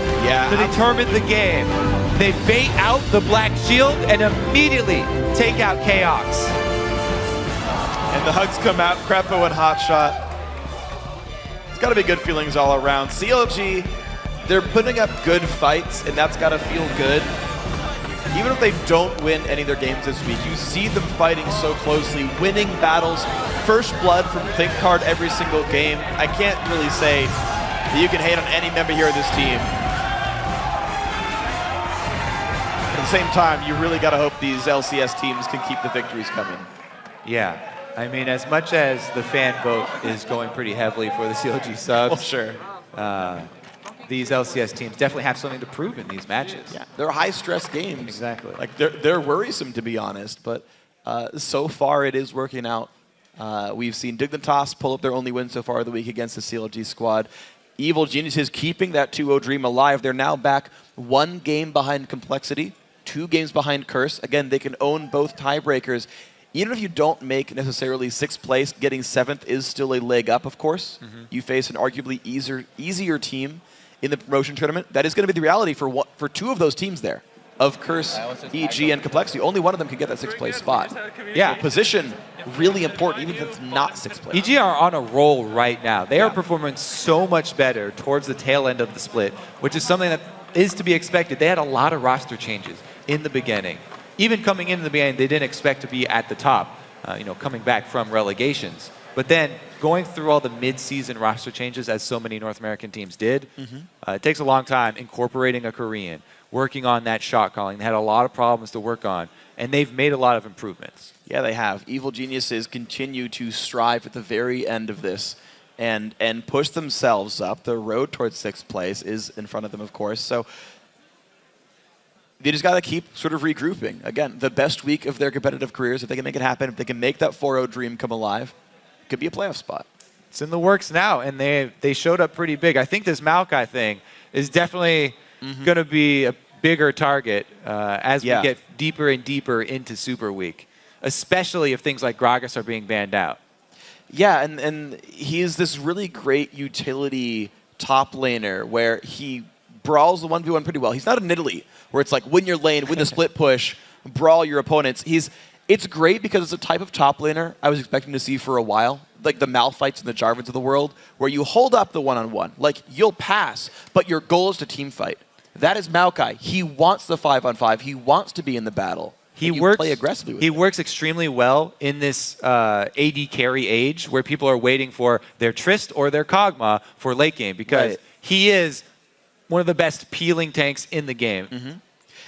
to determine the game. They bait out the Black Shield and immediately take out Chaos.
And the hugs come out, Crepo and Hotshot. It's got to be good feelings all around. CLG, they're putting up good fights, and that's got to feel good. Even if they don't win any of their games this week, you see them fighting so closely, winning battles, first blood from Think Card every single game. I can't really say that you can hate on any member here of this team. At the same time, you really got to hope these LCS teams can keep the victories coming.
Yeah. I mean, as much as the fan vote is going pretty heavily for the CLG subs,
Well, sure.
These LCS teams definitely have something to prove in these matches.
Yeah, they're high-stress games.
Exactly.
Like they're worrisome, to be honest, but so far it is working out. We've seen Dignitas pull up their only win so far of the week against the CLG squad. Evil Geniuses keeping that 2-0 dream alive. They're now back 1 game behind Complexity, 2 games behind Curse. Again, they can own both tiebreakers. Even if you don't make necessarily 6th place, getting 7th is still a leg up, of course. You face an arguably easier team in the promotion tournament. That is going to be the reality for 2 of those teams there, of Curse, EG, and Complexity. Only one of them can get that 6th place spot.
Yeah.
So position, really important, even if it's not 6th place.
EG are on a roll right now. They are performing so much better towards the tail end of the split, which is something that is to be expected. They had a lot of roster changes in the beginning. Even coming into the beginning, they didn't expect to be at the top, coming back from relegations. But then going through all the mid-season roster changes, as so many North American teams did, it takes a long time incorporating a Korean, working on that shot calling. They had a lot of problems to work on, and they've made a lot of improvements.
Yeah, they have. Evil Geniuses continue to strive at the very end of this and push themselves up. The road towards 6th place is in front of them, of course. So they just got to keep sort of regrouping. Again, the best week of their competitive careers, if they can make it happen, if they can make that 4-0 dream come alive, it could be a playoff spot.
It's in the works now, and they showed up pretty big. I think this Maokai thing is definitely going to be a bigger target as we get deeper and deeper into Super Week, especially if things like Gragas are being banned out.
Yeah, and he's this really great utility top laner where he brawls the 1v1 pretty well. He's not an Italy, where it's like win your lane, win the split push, brawl your opponents. It's great because it's a type of top laner I was expecting to see for a while, like the Malphites and the Jarvans of the world, where you hold up the one-on-one. Like, you'll pass, but your goal is to team fight. That is Maokai. He wants the 5-on-5. He wants to be in the battle. He play aggressively with
He
it.
works extremely well in this AD carry age, where people are waiting for their Trist or their Kog'Maw for late game, because he is one of the best peeling tanks in the game.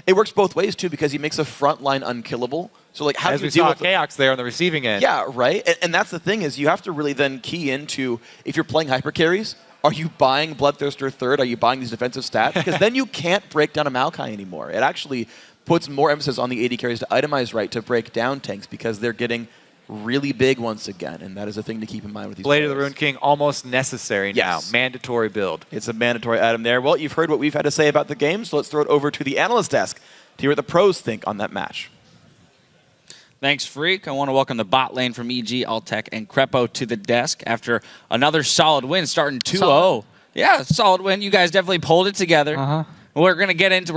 It works both ways, too, because he makes a front line unkillable. So, like, how do you
As we
deal
saw
with
Chaos there on the receiving end.
Yeah, right? And that's the thing, is you have to really then key into, if you're playing hyper carries, are you buying Bloodthirster 3rd? Are you buying these defensive stats? Because then you can't break down a Maokai anymore. It actually puts more emphasis on the AD carries to itemize right to break down tanks, because they're getting really big once again, and that is a thing to keep in mind with these
Blade of
players.
the Rune King, almost necessary now. Mandatory build.
It's a mandatory item there. Well, you've heard what we've had to say about the game, so let's throw it over to the analyst desk to hear what the pros think on that match.
Thanks, Freak. I want to welcome the bot lane from EG, Altec, and Crepo to the desk after another solid win, starting 2-0. Yeah, solid win. You guys definitely pulled it together. We're gonna get into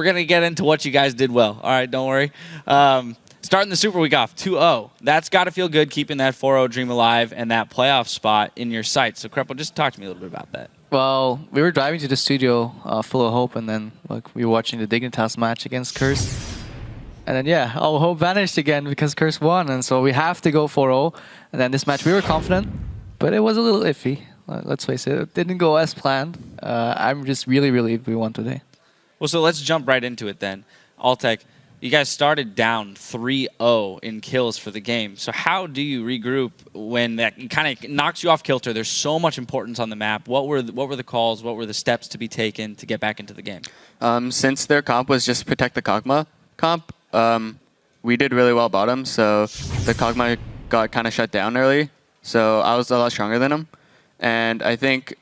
what you guys did well. All right, don't worry. Starting the Super Week off 2-0. That's got to feel good, keeping that 4-0 dream alive and that playoff spot in your sights. So, Crepo, just talk to me a little bit about that.
Well, we were driving to the studio full of hope, and then we were watching the Dignitas match against Curse. And then, yeah, our hope vanished again because Curse won, and so we have to go 4-0. And then this match, we were confident, but it was a little iffy. Let's face it, it didn't go as planned. I'm just really relieved we won today.
Well, so let's jump right into it then. Altec, You guys started down 3-0 in kills for the game. So how do you regroup when that kind of knocks you off kilter? There's so much importance on the map. What were the calls? What were the steps to be taken to get back into the game?
Since their comp was just protect the Kog'Maw comp, we did really well bottom, so the Kog'Maw got kind of shut down early. So I was a lot stronger than him. And I think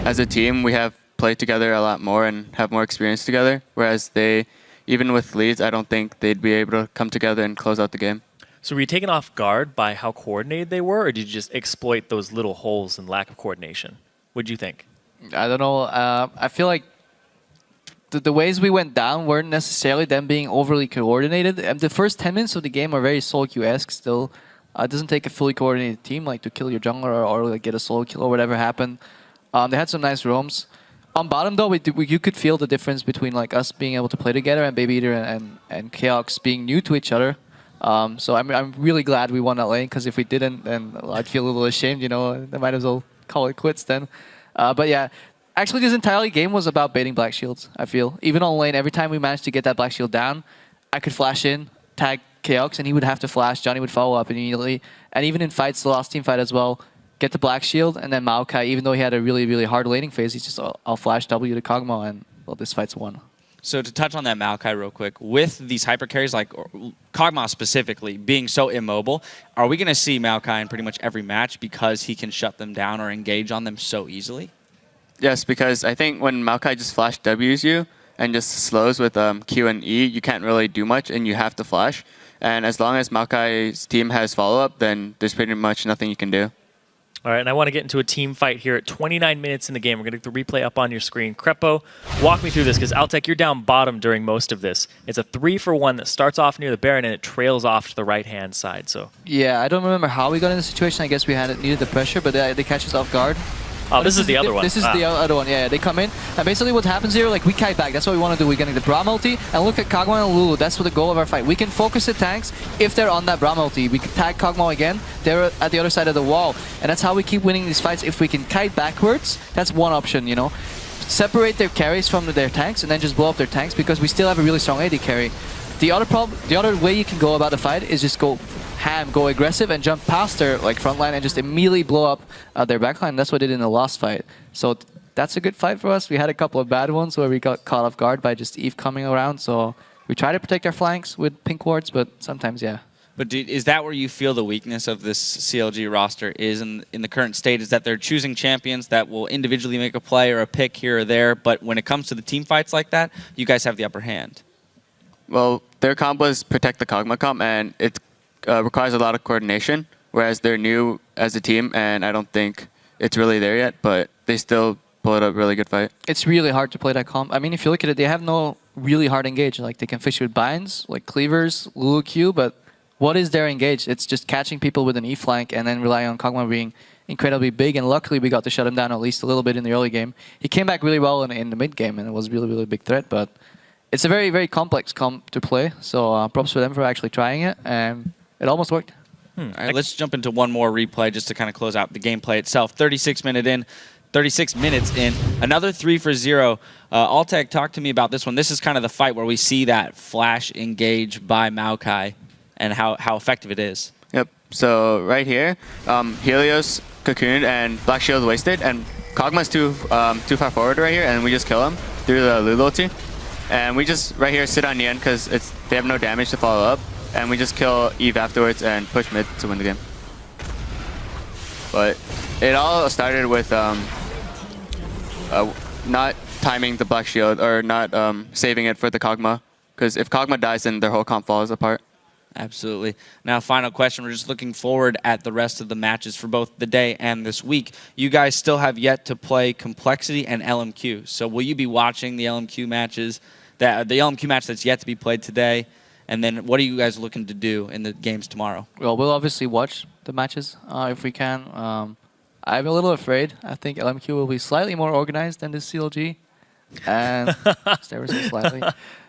as a team, we have played together a lot more and have more experience together, whereas they, even with leads, I don't think they'd be able to come together and close out the game.
So were you taken off guard by how coordinated they were, or did you just exploit those little holes and lack of coordination? What do you think?
I don't know. I feel like the ways we went down weren't necessarily them being overly coordinated. The first 10 minutes of the game are very solo queue-esque still. It doesn't take a fully coordinated team like to kill your jungler or like get a solo kill or whatever happened. They had some nice roams. On bottom though, you could feel the difference between like us being able to play together and Baby Eater and Chaos being new to each other. So I'm really glad we won that lane, because if we didn't, then I'd feel a little ashamed. You know, I might as well call it quits then. But yeah, actually this entire game was about baiting Black Shields. I feel even on lane, every time we managed to get that Black Shield down, I could flash in, tag Chaos, and he would have to flash. Johnny would follow up immediately, and even in fights, the last team fight as well. Get the Black Shield, and then Maokai, even though he had a really, really hard laning phase, he's just, I'll flash W to Kog'Maw, and well, this fight's won.
So to touch on that Maokai real quick, with these hyper carries, like Kog'Maw specifically, being so immobile, are we going to see Maokai in pretty much every match because he can shut them down or engage on them so easily?
Yes, because I think when Maokai just flash Ws you and just slows with Q and E, you can't really do much, and you have to flash. And as long as Maokai's team has follow-up, then there's pretty much nothing you can do.
All right, and I want to get into a team fight here at 29 minutes in the game. We're going to get the replay up on your screen. Krepo, walk me through this, because Altec, you're down bottom during most of this. It's a 3-for-1 that starts off near the Baron, and it trails off to the right-hand side. So
yeah, I don't remember how we got in the situation. I guess we needed the pressure, but they catch us off guard.
Oh, this is the other one.
This is the other one, yeah. They come in, and basically what happens here, like, we kite back. That's what we want to do. We're getting the Braum ulti, and look at Kog'Maw and Lulu. That's what the goal of our fight. We can focus the tanks if they're on that Braum ulti. We can tag Kog'Maw again. They're at the other side of the wall. And that's how we keep winning these fights. If we can kite backwards, that's one option, you know. Separate their carries from their tanks, and then just blow up their tanks, because we still have a really strong AD carry. The other way you can go about the fight is just go ham, go aggressive, and jump past their like front line and just immediately blow up their backline. That's what they did in the last fight. So that's a good fight for us. We had a couple of bad ones where we got caught off guard by just Eve coming around. So we try to protect our flanks with pink wards, but sometimes, yeah.
But is that where you feel the weakness of this CLG roster is in the current state, is that they're choosing champions that will individually make a play or a pick here or there, but when it comes to the team fights like that, you guys have the upper hand?
Well, their comp was protect the Kog'Maw comp, and it requires a lot of coordination, whereas they're new as a team, and I don't think it's really there yet, but they still pulled a really good fight.
It's really hard to play that comp. I mean, if you look at it, they have no really hard engage. Like, they can fish with binds, like cleavers, Lulu Q, but what is their engage? It's just catching people with an E flank and then relying on Kog'Maw being incredibly big, and luckily we got to shut him down at least a little bit in the early game. He came back really well in the mid game, and it was really, really big threat, but it's a very, very complex comp to play, so props for them for actually trying it, and it almost worked.
All right, let's jump into one more replay just to kind of close out the gameplay itself. 36 minutes in, another 3-for-0. Altec, talk to me about this one. This is kind of the fight where we see that flash engage by Maokai and how effective it is.
Yep. So right here, Helios cocooned and Black Shield wasted, and Kog'Maw's too far forward right here, and we just kill him through the Lulu ulti. And we just right here sit on Nian because they have no damage to follow up, and we just kill Eve afterwards and push mid to win the game. But it all started with not timing the Black Shield, or not saving it for the Kog'Maw, because if Kog'Maw dies, then their whole comp falls apart.
Absolutely. Now, final question. We're just looking forward at the rest of the matches for both the day and this week. You guys still have yet to play Complexity and LMQ. So will you be watching the LMQ matches, the LMQ match that's yet to be played today? And then what are you guys looking to do in the games tomorrow?
Well, we'll obviously watch the matches if we can. I'm a little afraid. I think LMQ will be slightly more organized than the CLG. And ever so slightly.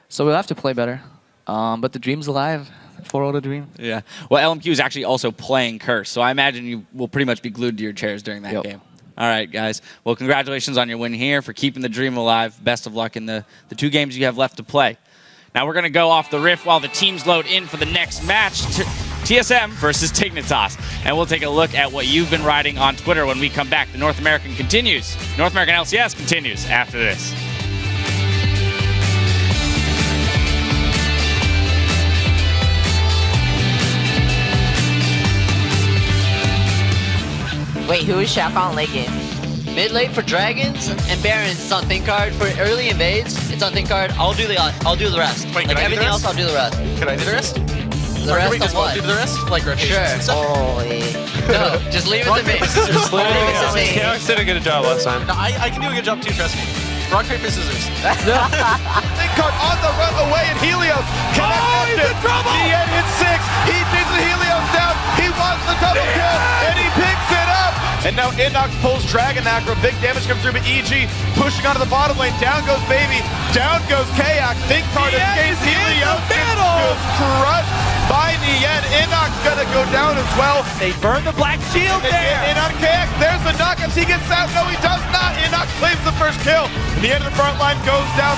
So we'll have to play better. But the dream's alive. For all the dream.
Yeah. Well, LMQ is actually also playing Curse, so I imagine you will pretty much be glued to your chairs during that game. All right, guys. Well, congratulations on your win here, for keeping the dream alive. Best of luck in the 2 games you have left to play. Now we're going to go off the riff while the teams load in for the next match. TSM versus Dignitas. And we'll take a look at what you've been writing on Twitter when we come back. The North American continues. North American LCS continues after this.
Wait, who is Shaq on late game? Mid late for Dragons and Barons. It's on think card. For early invades, it's on think card. I'll do the rest.
Wait,
like
can I do the
everything
rest?
else, I'll do the rest.
Can I do the rest?
The
Or can
rest
we
of
just both
what?
do the rest? Like rotations
Sure.
and stuff?
Holy. No, just leave it to me. Just leave it to me.
Chaos did a good job last time.
No, I can do a good job too, trust me. Rock, paper, scissors.
Think card on the run away, and Helios connects. He's in trouble! He hits 6. He takes the Helios down. He wants the double kill, and he picks it up. And now Inox pulls Dragon Acro. Big damage comes through, but EG pushing onto the bottom lane. Down goes Baby. Down goes Kayak. Think card escapes. Helios gets crushed by Nien. Inox gonna go down as well.
They burn the black shield there.
In on Kayak. There's the knockups. He gets out. No, he does not. Inox claims the first kill. And the end of the front line goes down.